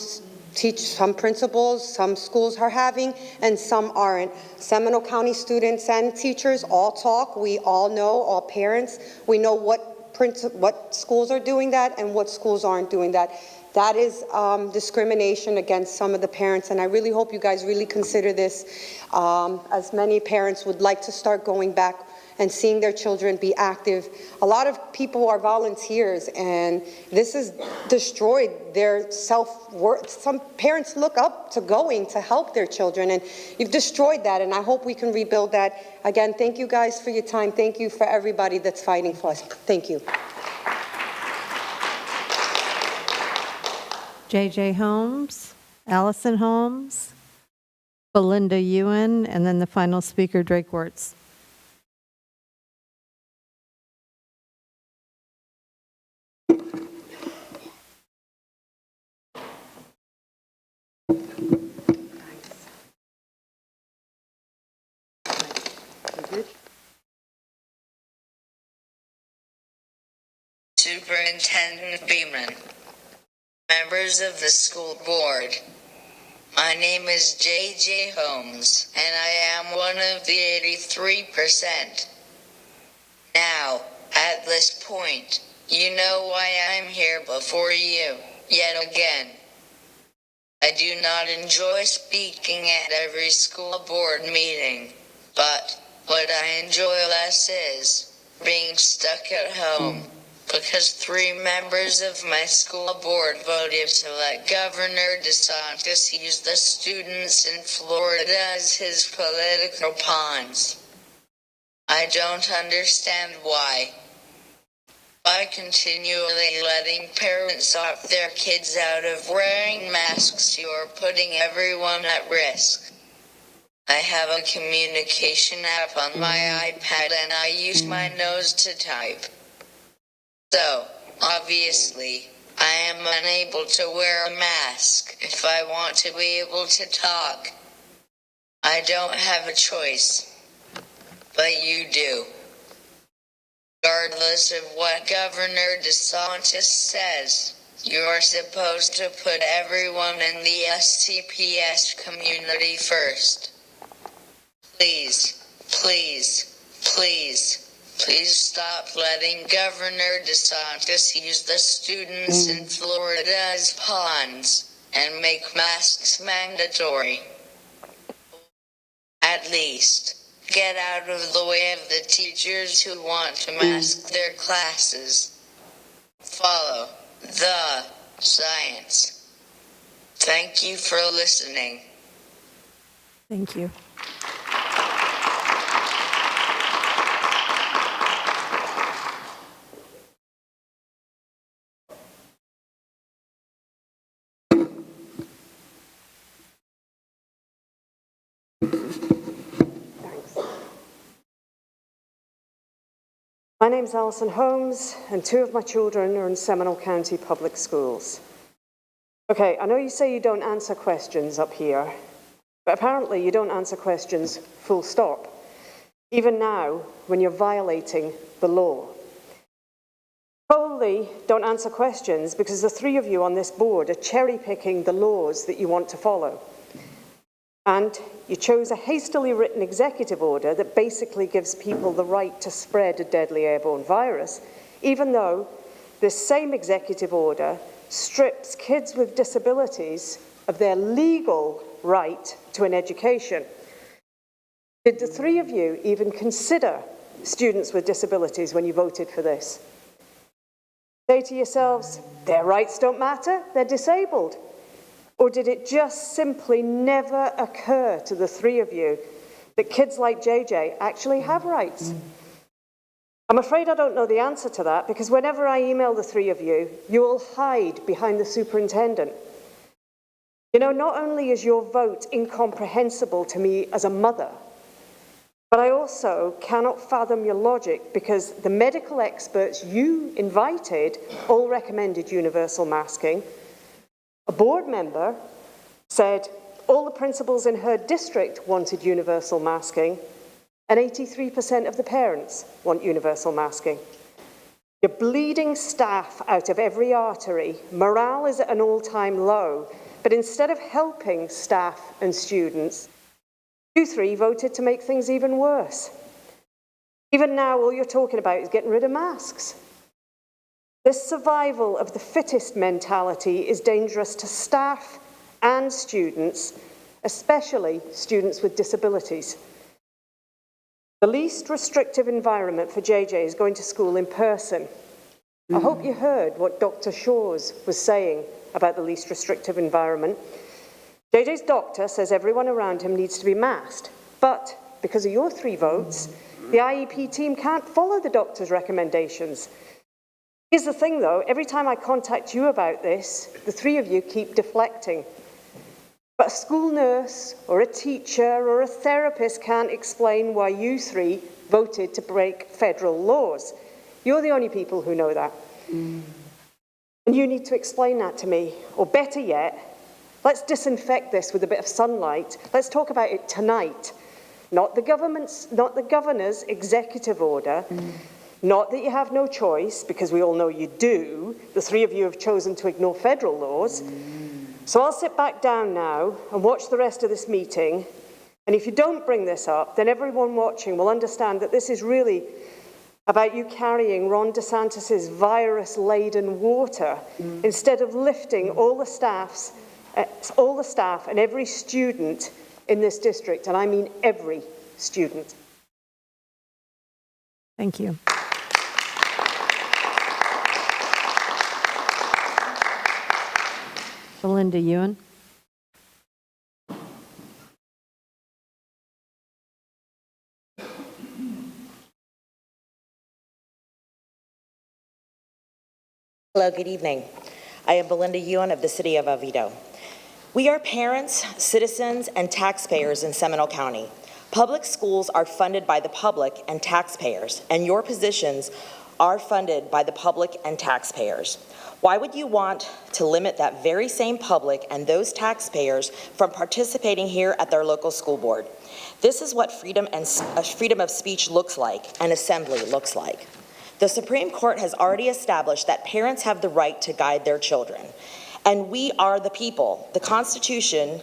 principals, some schools are having, and some aren't. Seminole County students and teachers all talk. We all know, all parents, we know what schools are doing that and what schools aren't doing that. That is discrimination against some of the parents, and I really hope you guys really consider this, as many parents would like to start going back and seeing their children be active. A lot of people are volunteers, and this has destroyed their self-worth. Some parents look up to going to help their children, and you've destroyed that, and I hope we can rebuild that. Again, thank you guys for your time. Thank you for everybody that's fighting for us. Thank you. J.J. Holmes, Allison Holmes, Belinda Ewan, and then the final speaker, Drake Wirtz. Superintendent Beeman, members of the school board, my name is J.J. Holmes, and I am one of the 83%. Now, at this point, you know why I'm here before you, yet again. I do not enjoy speaking at every school board meeting, but what I enjoy less is being stuck at home, because 3 members of my school board voted to let Governor DeSantis use the students in Florida as his political pawns. I don't understand why. By continually letting parents opt their kids out of wearing masks, you are putting everyone at risk. I have a communication app on my iPad and I use my nose to type. So, obviously, I am unable to wear a mask if I want to be able to talk. I don't have a choice, but you do. Regardless of what Governor DeSantis says, you are supposed to put everyone in the SCPS community first. Please, please, please, please stop letting Governor DeSantis use the students in Florida as pawns and make masks mandatory. At least, get out of the way of the teachers who want to mask their classes. Follow the science. Thank you for listening. Thank you. My name's Alison Holmes, and 2 of my children are in Seminole County Public Schools. Okay, I know you say you don't answer questions up here, but apparently you don't answer questions full stop, even now when you're violating the law. Probably don't answer questions because the 3 of you on this board are cherry-picking the laws that you want to follow. And you chose a hastily written executive order that basically gives people the right to spread a deadly airborne virus, even though this same executive order strips kids with disabilities of their legal right to an education. Did the 3 of you even consider students with disabilities when you voted for this? Say to yourselves, their rights don't matter, they're disabled. Or did it just simply never occur to the 3 of you that kids like JJ actually have rights? I'm afraid I don't know the answer to that because whenever I email the 3 of you, you will hide behind the superintendent. You know, not only is your vote incomprehensible to me as a mother, but I also cannot fathom your logic because the medical experts you invited all recommended universal masking. A board member said all the principals in her district wanted universal masking, and 83% of the parents want universal masking. You're bleeding staff out of every artery. Morale is at an all-time low. But instead of helping staff and students, you 3 voted to make things even worse. Even now, all you're talking about is getting rid of masks. This survival of the fittest mentality is dangerous to staff and students, especially students with disabilities. The least restrictive environment for JJ is going to school in person. I hope you heard what Dr. Shaw's was saying about the least restrictive environment. JJ's doctor says everyone around him needs to be masked, but because of your 3 votes, the IEP team can't follow the doctor's recommendations. Here's the thing, though. Every time I contact you about this, the 3 of you keep deflecting. But a school nurse or a teacher or a therapist can't explain why you 3 voted to break federal laws. You're the only people who know that. And you need to explain that to me. Or better yet, let's disinfect this with a bit of sunlight. Let's talk about it tonight. Not the governor's executive order. Not that you have no choice, because we all know you do. The 3 of you have chosen to ignore federal laws. So I'll sit back down now and watch the rest of this meeting. And if you don't bring this up, then everyone watching will understand that this is really about you carrying Ron DeSantis' virus-laden water instead of lifting all the staff and every student in this district. And I mean every student. Thank you. Belinda Ewan. Hello, good evening. I am Belinda Ewan of the City of Oviedo. We are parents, citizens, and taxpayers in Seminole County. Public schools are funded by the public and taxpayers, and your positions are funded by the public and taxpayers. Why would you want to limit that very same public and those taxpayers from participating here at their local school board? This is what freedom of speech looks like and assembly looks like. The Supreme Court has already established that parents have the right to guide their children. And we are the people. The Constitution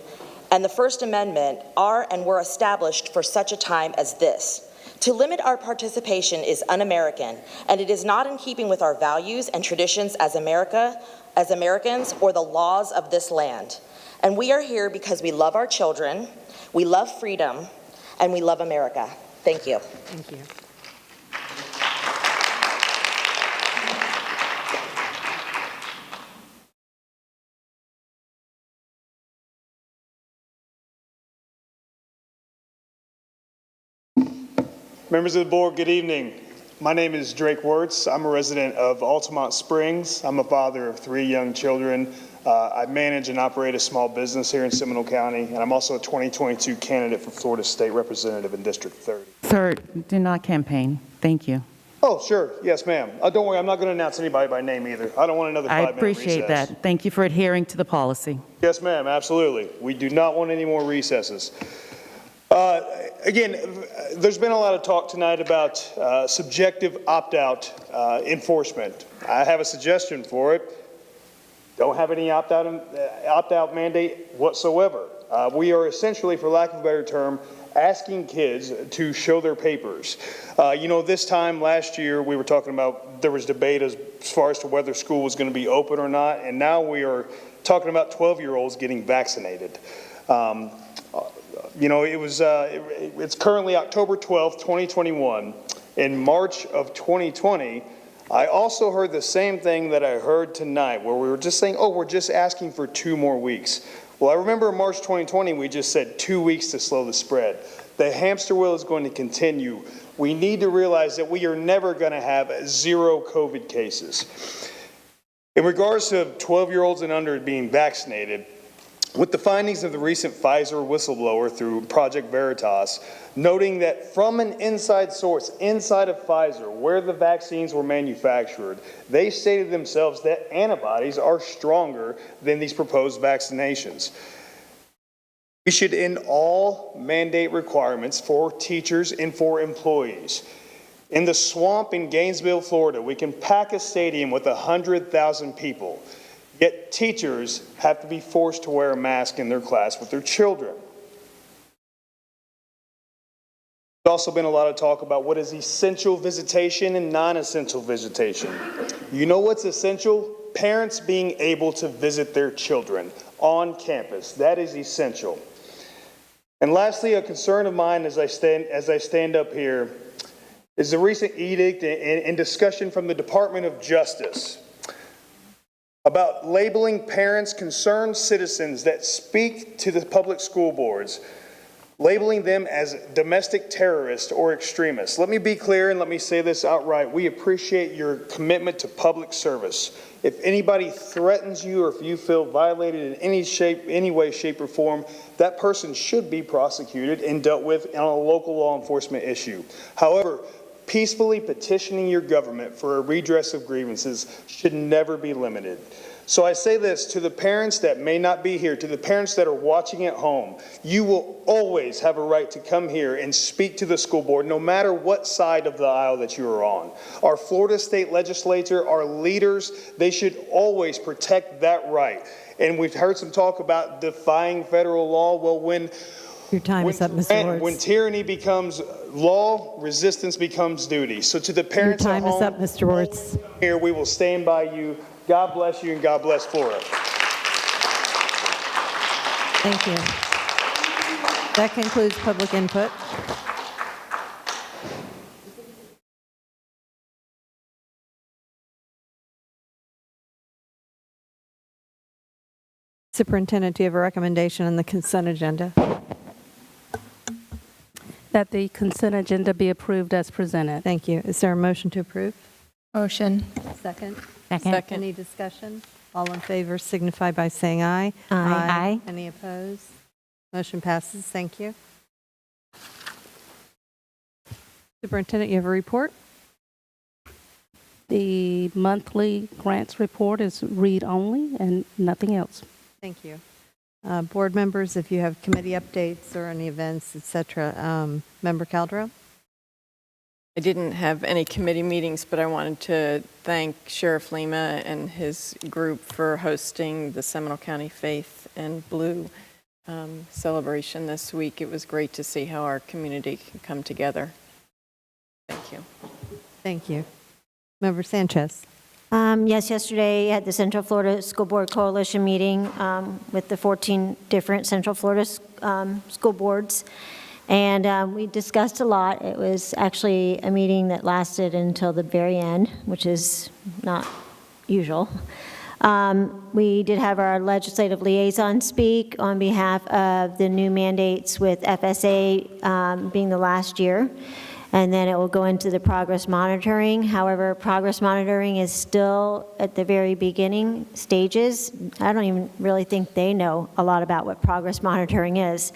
and the First Amendment are and were established for such a time as this. To limit our participation is un-American, and it is not in keeping with our values and traditions as Americans or the laws of this land. And we are here because we love our children, we love freedom, and we love America. Thank you. Thank you. Members of the board, good evening. My name is Drake Wirtz. I'm a resident of Altamont Springs. I'm a father of 3 young children. I manage and operate a small business here in Seminole County, and I'm also a 2022 candidate for Florida State Representative in District 30. Sir, do not campaign. Thank you. Oh, sure. Yes, ma'am. Don't worry. I'm not going to announce anybody by name either. I don't want another 5-minute recess. I appreciate that. Thank you for adhering to the policy. Yes, ma'am. Absolutely. We do not want any more recesses. Again, there's been a lot of talk tonight about subjective opt-out enforcement. I have a suggestion for it. Don't have any opt-out mandate whatsoever. We are essentially, for lack of a better term, asking kids to show their papers. This time last year, we were talking about, there was debate as far as to whether school was going to be open or not, and now we are talking about 12-year-olds getting vaccinated. It's currently October 12th, 2021. In March of 2020, I also heard the same thing that I heard tonight, where we were just saying, oh, we're just asking for 2 more weeks. Well, I remember in March 2020, we just said 2 weeks to slow the spread. The hamster wheel is going to continue. We need to realize that we are never going to have 0 COVID cases. In regards to 12-year-olds and under being vaccinated, with the findings of the recent Pfizer whistleblower through Project Veritas, noting that from an inside source, inside of Pfizer, where the vaccines were manufactured, they stated themselves that antibodies are stronger than these proposed vaccinations. We should end all mandate requirements for teachers and for employees. In the swamp in Gainesville, Florida, we can pack a stadium with 100,000 people. Yet teachers have to be forced to wear a mask in their class with their children. There's also been a lot of talk about what is essential visitation and non-essential visitation. You know what's essential? Parents being able to visit their children on campus. That is essential. And lastly, a concern of mine as I stand up here is the recent edict and discussion from the Department of Justice about labeling parents, concerned citizens that speak to the public school boards, labeling them as domestic terrorists or extremists. Let me be clear and let me say this outright. We appreciate your commitment to public service. If anybody threatens you or if you feel violated in any way, shape, or form, that person should be prosecuted and dealt with on a local law enforcement issue. However, peacefully petitioning your government for a redress of grievances should never be limited. So I say this to the parents that may not be here, to the parents that are watching at home, you will always have a right to come here and speak to the school board, no matter what side of the aisle that you are on. Our Florida State Legislature, our leaders, they should always protect that right. And we've heard some talk about defying federal law. Well, when your time is up, Mr. Wirtz. When tyranny becomes law, resistance becomes duty. So to the parents at home, your time is up, Mr. Wirtz. Here, we will stand by you. God bless you and God bless Florida. Thank you. That concludes public input. Superintendent, do you have a recommendation on the consent agenda? That the consent agenda be approved as presented. Thank you. Is there a motion to approve? Motion. Second? Second. Any discussion? All in favor signify by saying aye. Aye. Any opposed? Motion passes. Thank you. Superintendent, you have a report? The monthly grants report is read only and nothing else. Thank you. Board members, if you have committee updates or any events, et cetera. Member Caldwell? I didn't have any committee meetings, but I wanted to thank Sheriff Lima and his group for hosting the Seminole County Faith and Blue celebration this week. It was great to see how our community can come together. Thank you. Thank you. Member Sanchez? Yes, yesterday at the Central Florida School Board Coalition meeting with the 14 different Central Florida school boards. And we discussed a lot. It was actually a meeting that lasted until the very end, which is not usual. We did have our legislative liaison speak on behalf of the new mandates with FSA being the last year. And then it will go into the progress monitoring. However, progress monitoring is still at the very beginning stages. I don't even really think they know a lot about what progress monitoring is.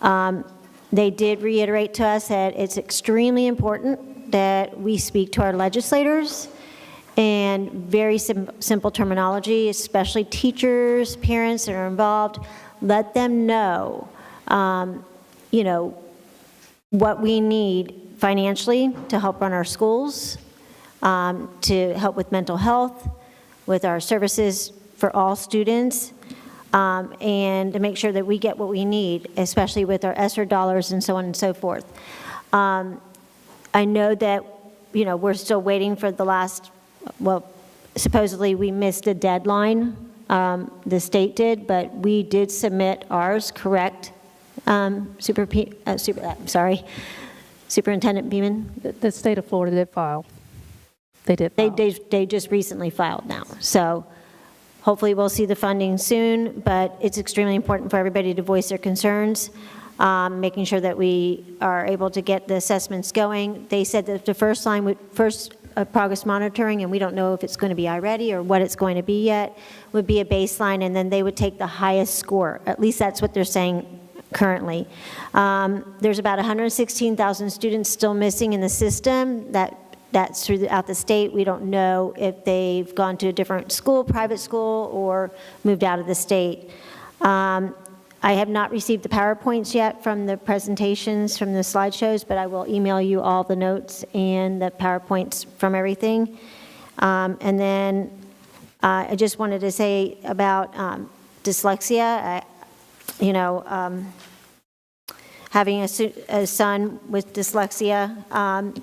They did reiterate to us that it's extremely important that we speak to our legislators and very simple terminology, especially teachers, parents that are involved. Let them know, what we need financially to help run our schools, to help with mental health, with our services for all students, and to make sure that we get what we need, especially with our ESSER dollars and so on and so forth. I know that, we're still waiting for the last, supposedly we missed a deadline, the state did, but we did submit ours correct. Superintendent Beeman? The state of Florida did file. They did file. They just recently filed now. So hopefully we'll see the funding soon, but it's extremely important for everybody to voice their concerns, making sure that we are able to get the assessments going. They said that the first progress monitoring, and we don't know if it's going to be iReady or what it's going to be yet, would be a baseline, and then they would take the highest score. At least that's what they're saying currently. There's about 116,000 students still missing in the system. That's throughout the state. We don't know if they've gone to a different school, private school, or moved out of the state. I have not received the PowerPoints yet from the presentations, from the slideshows, but I will email you all the notes and the PowerPoints from everything. And then I just wanted to say about dyslexia. Having a son with dyslexia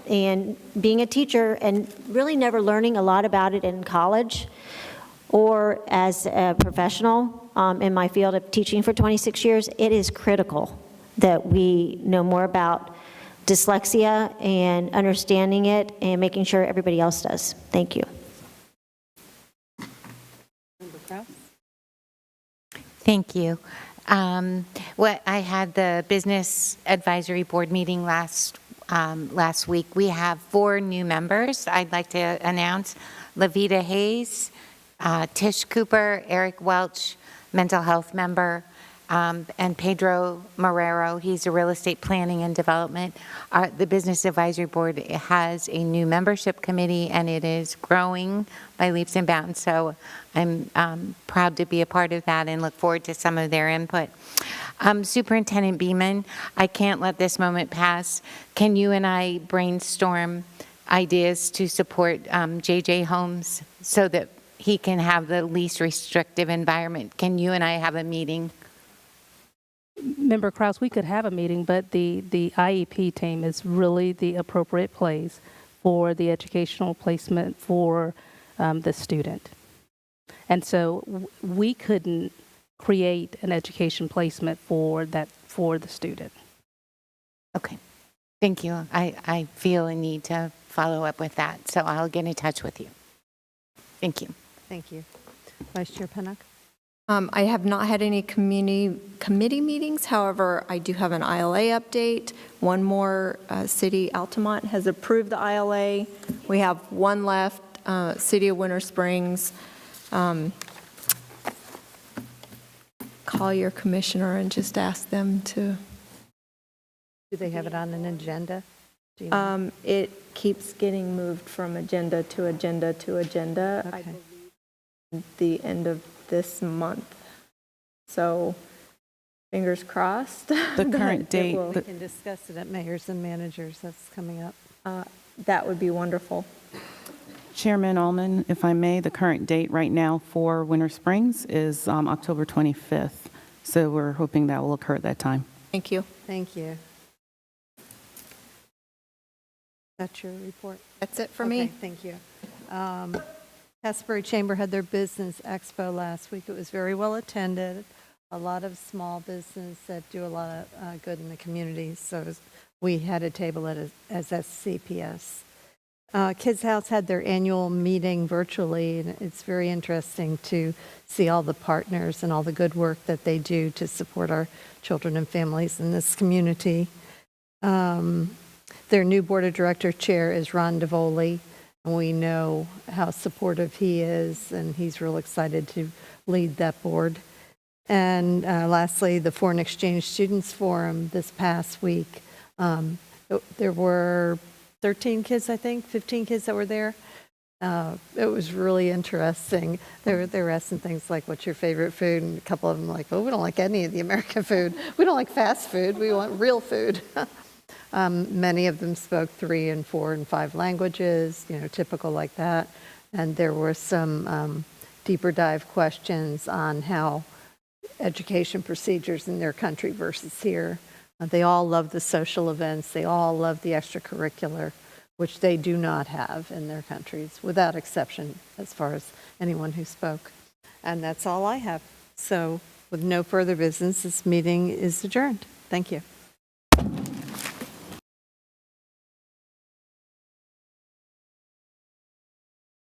and being a teacher and really never learning a lot about it in college or as a professional in my field of teaching for 26 years, it is critical that we know more about dyslexia and understanding it and making sure everybody else does. Thank you. Thank you. I had the Business Advisory Board meeting last week. We have 4 new members I'd like to announce. Lavita Hayes, Tish Cooper, Eric Welch, mental health member, and Pedro Marrero, he's a real estate planning and development. The Business Advisory Board has a new membership committee, and it is growing by leaps and bounds. So I'm proud to be a part of that and look forward to some of their input. Superintendent Beeman, I can't let this moment pass. Can you and I brainstorm ideas to support J.J. Holmes so that he can have the least restrictive environment? Can you and I have a meeting? Member Krause, we could have a meeting, but the IEP team is really the appropriate place for the educational placement for the student. And so we couldn't create an education placement for the student. Okay. Thank you. I feel a need to follow up with that, so I'll get in touch with you. Thank you. Thank you. Vice Chair Pinnock? I have not had any committee meetings. However, I do have an ILA update. One more city, Altamont, has approved the ILA. We have one left, City of Winter Springs. call your commissioner and just ask them to. Do they have it on an agenda? Do you know? It keeps getting moved from agenda to agenda to agenda. I Okay. believe the end of this month. So fingers crossed. The current date, We can discuss it at mayors and managers. That's coming up. That would be wonderful. Chairman Allman, if I may, the current date right now for Winter Springs is October 25th. So we're hoping that will occur at that time. Thank you. Thank you. That's your report? That's it for Okay, me. thank you. Casper Chamber had their business expo last week. It was very well attended. A lot of small business that do a lot of good in the community. So we had a table as SCPS. Kids House had their annual meeting virtually, and it's very interesting to see all the partners and all the good work that they do to support our children and families in this community. Their new board of director chair is Ron DeVoli, and we know how supportive he is, and he's real excited to lead that board. And lastly, the Foreign Exchange Students Forum this past week. There were 13 kids, I think, 15 kids that were there. It was really interesting. They were asking things like, what's your favorite food? And a couple of them like, oh, we don't like any of the American food. We don't like fast food. We want real food. Many of them spoke 3 and 4 and 5 languages, typical like that. And there were some deeper dive questions on how education procedures in their country versus here. They all love the social events. They all love the extracurricular, which they do not have in their countries, without exception, as far as anyone who spoke. And that's all I have. So with no further business, this meeting is adjourned. Thank you.